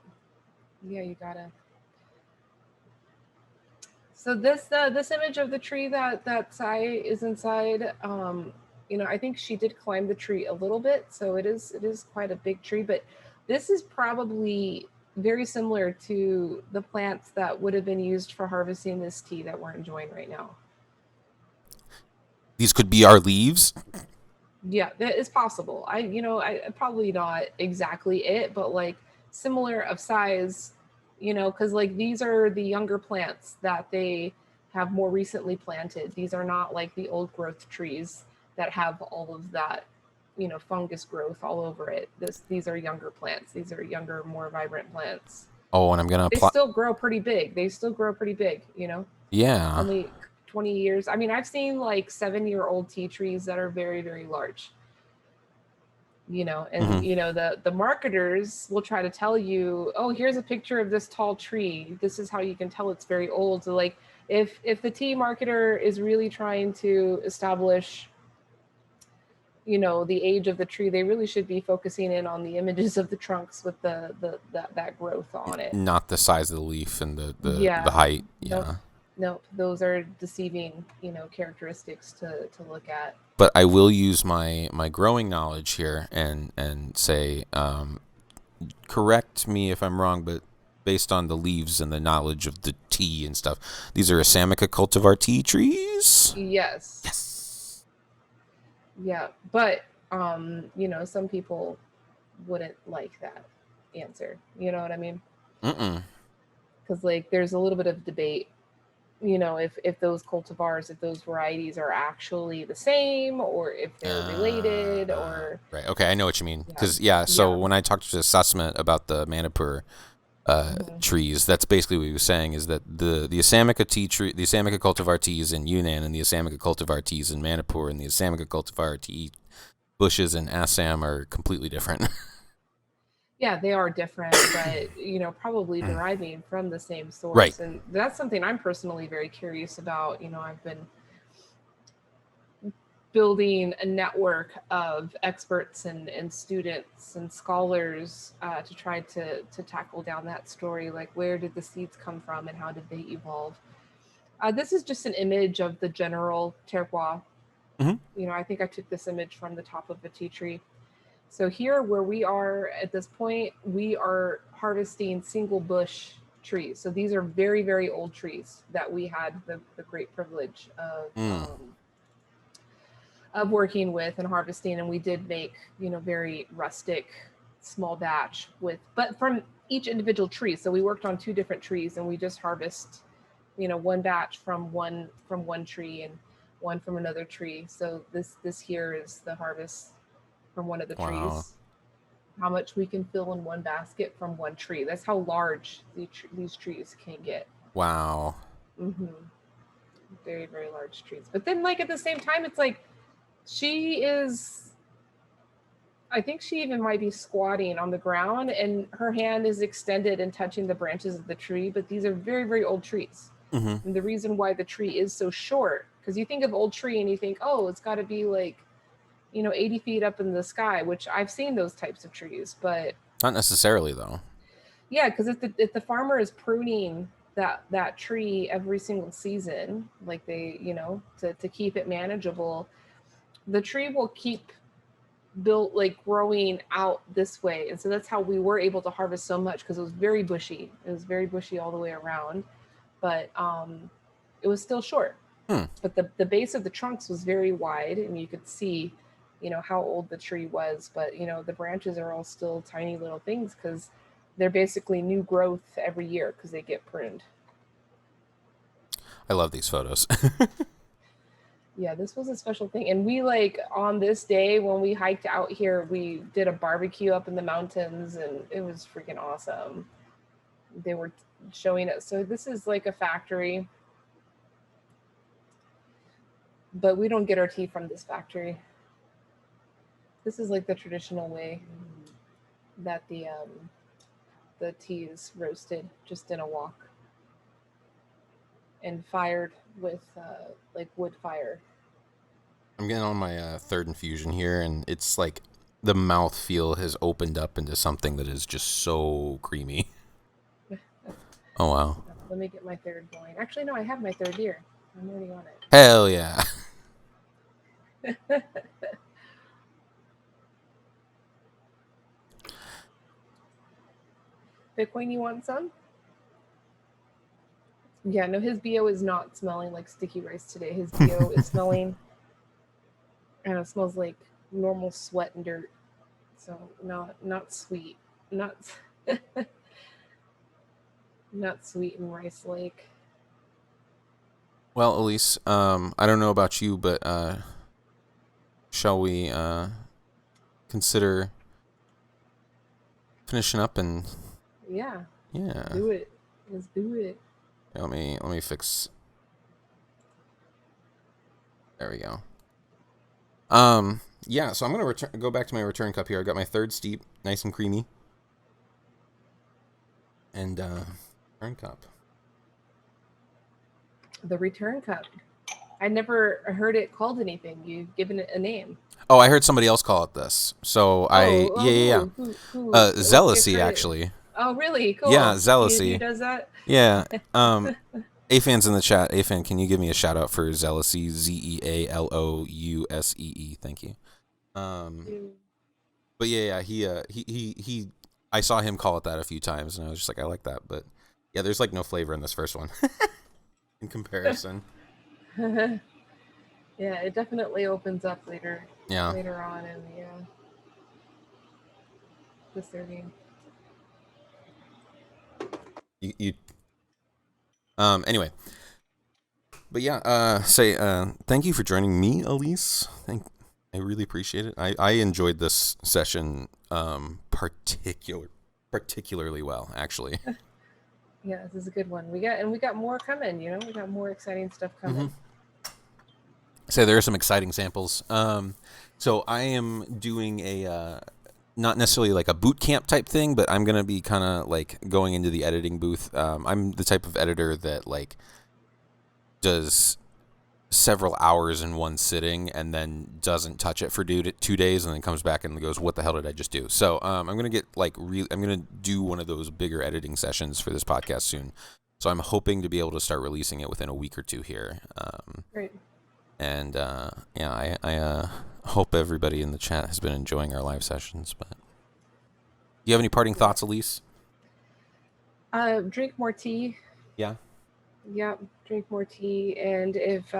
yeah, you gotta. So this image of the tree that Sai is inside, I think she did climb the tree a little bit, so it is quite a big tree. But this is probably very similar to the plants that would have been used for harvesting this tea that we're enjoying right now. These could be our leaves. Yeah, that is possible. I probably not exactly it, but like similar of size, because like these are the younger plants that they have more recently planted. These are not like the old growth trees that have all of that, fungus growth all over it. These are younger plants. These are younger, more vibrant plants. Oh, and I'm gonna They apply. still grow pretty big. They still grow pretty big. Yeah. Only 20 years. I mean, I've seen like 7-year-old tea trees that are very, very large. And Hmm. the marketers will try to tell you, oh, here's a picture of this tall tree, this is how you can tell it's very old. So like if the tea marketer is really trying to establish the age of the tree, they really should be focusing in on the images of the trunks with that growth on it. Not the size of the leaf and the Yeah, height. nope, Yeah. nope, those are deceiving characteristics to look at. But I will use my growing knowledge here and say, correct me if I'm wrong, but based on the leaves and the knowledge of the tea and stuff, these are Assamica cultivar tea trees. Yes. Yes. Yeah, but some people wouldn't like that answer. You know what I mean? Mm-mm. Because like there's a little bit of debate. If those cultivars, if those varieties are actually the same, or if they're related, or Right. Okay, I know what you mean. yeah, Because yeah, so yeah, when I talked to Sussman about the Manipur, trees. That's basically what he was saying, is that the Assamica tea tree, the Assamica cultivar tea is in Yunnan, and the Assamica cultivar tea is in Manipur, and the Assamica cultivar tea bushes in Assam are completely different. Yeah, they are different, but probably deriving from the same source. Right. And that's something I'm personally very curious about. I've been building a network of experts and students and scholars to try to tackle down that story, like where did the seeds come from and how did they evolve. This is just an image of the general terroir. I think I took this image from the top of a tea tree. So here where we are at this point, we are harvesting single bush trees. So these are very, very old trees that we had the great privilege of working with and harvesting. And we did make, very rustic, small batch but from each individual tree. So we worked on 2 different trees and we just harvest, one batch from one tree and one from another tree. So this here is the harvest from one of the trees. How much we can fill in one basket from one tree. That's how large these trees can get. Wow. Very, very large trees. But then, like, at the same time, it's like I think she even might be squatting on the ground and her hand is extended and touching the branches of the tree. But these are very, very old trees. And the reason why the tree is so short, because you think of old tree and you think, oh, it's got to be like 80 feet up in the sky, which I've seen those types of trees, but not necessarily though. Yeah, because if the farmer is pruning that tree every single season, like they, to keep it manageable, the tree will keep growing out this way. And so that's how we were able to harvest so much, because it was very bushy. It was very bushy all the way around, but it was still short. But the base of the trunks was very wide, and you could see how old the tree was, but the branches are all still tiny little things because they're basically new growth every year because they get pruned. I love these photos. Yeah, this was a special thing. And we, on this day when we hiked out here, we did a barbecue up in the mountains and it was freaking awesome. They were showing it. So this is like a factory, but we don't get our tea from this factory. This is like the traditional way that the tea is roasted, just in a wok and fired with wood fire. I'm getting on my third infusion here, and it's like the mouth feel has opened up into something that is just so creamy. Oh wow! Let me get my third going. Actually, no, I have my third year. I'm already on it. Hell yeah! Bitcoin, you want some? Yeah, no, his BO is not smelling like sticky rice today. His BO is smelling, and it smells like normal sweat and dirt. So not sweet, not not sweet and rice-like. Well, Elyse, I don't know about you, but shall we consider finishing up and Yeah. Yeah. Do it. Let's do it. Let me fix. There we go. Yeah, so I'm gonna go back to my return cup here. I got my third steep, nice and creamy, and return cup. The return cup. I never heard it called anything. You've given it a name. Oh, I heard somebody else call it this. So yeah. Who Zealousy, actually. Oh, really? Cool. Yeah, Zealousy. Who does that? Yeah. Afan's in the chat. Afan, can you give me a shout out for Zealousy? ZEALOUSEE. Thank you. But yeah, he. I saw him call it that a few times, and I was just like, I like that. But yeah, there's like no flavor in this first one in comparison. Yeah, it definitely opens up later. Yeah. Later on in the serving. Anyway, but yeah, thank you for joining me, Elyse. I really appreciate it. I enjoyed this session particularly particularly well, actually. Yeah, this is a good one. We got more coming. You know, we got more exciting stuff coming. So there are some exciting samples. So I am doing a not necessarily like a boot camp type thing, but I'm gonna be kind of like going into the editing booth. I'm the type of editor that like does several hours in one sitting and then doesn't touch it for 2 days and then comes back and goes, what the hell did I just do? So I'm gonna get like I'm gonna do one of those bigger editing sessions for this podcast soon. So I'm hoping to be able to start releasing it within a week or two here. Great. And yeah, I hope everybody in the chat has been enjoying our live sessions. But do you have any parting thoughts, Elyse? Drink more tea. Yeah. Yep, drink more tea. And if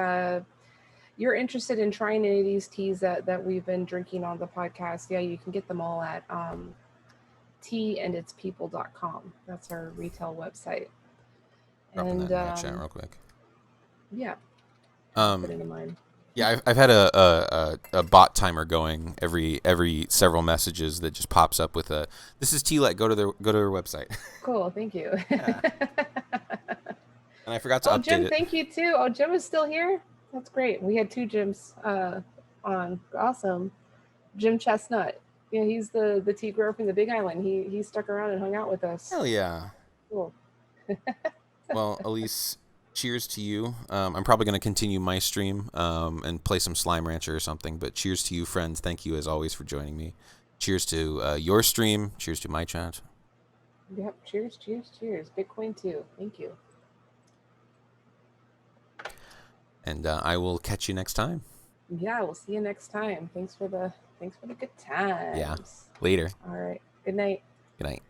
you're interested in trying any of these teas that we've been drinking on the podcast, yeah, you can get them all at teaanditspeople.com. That's our retail website. Dropping that in that chat real quick. Yeah. Put it in mine. Yeah, I've had a bot timer going every several messages that just pops up with a, this is T-Light, go to their website. Cool, thank you. Yeah. And I forgot to update Jim, it. thank you too. Oh, Jim is still here? That's great. We had 2 Jims on. Awesome. Jim Chestnut. Yeah, he's the tea grower from the Big Island. He stuck around and hung out with us. Hell yeah. Cool. Well, Elyse, cheers to you. I'm probably going to continue my stream and play some Slime Rancher or something, but cheers to you, friends. Thank you, as always, for joining me. Cheers to your stream. Cheers to my chat. Yep. Cheers, cheers, cheers. Bitcoin too. Thank you. And I will catch you next time. Yeah, we'll see you next time. Thanks for the good times. Yeah. Later. All right. Good night. Good night.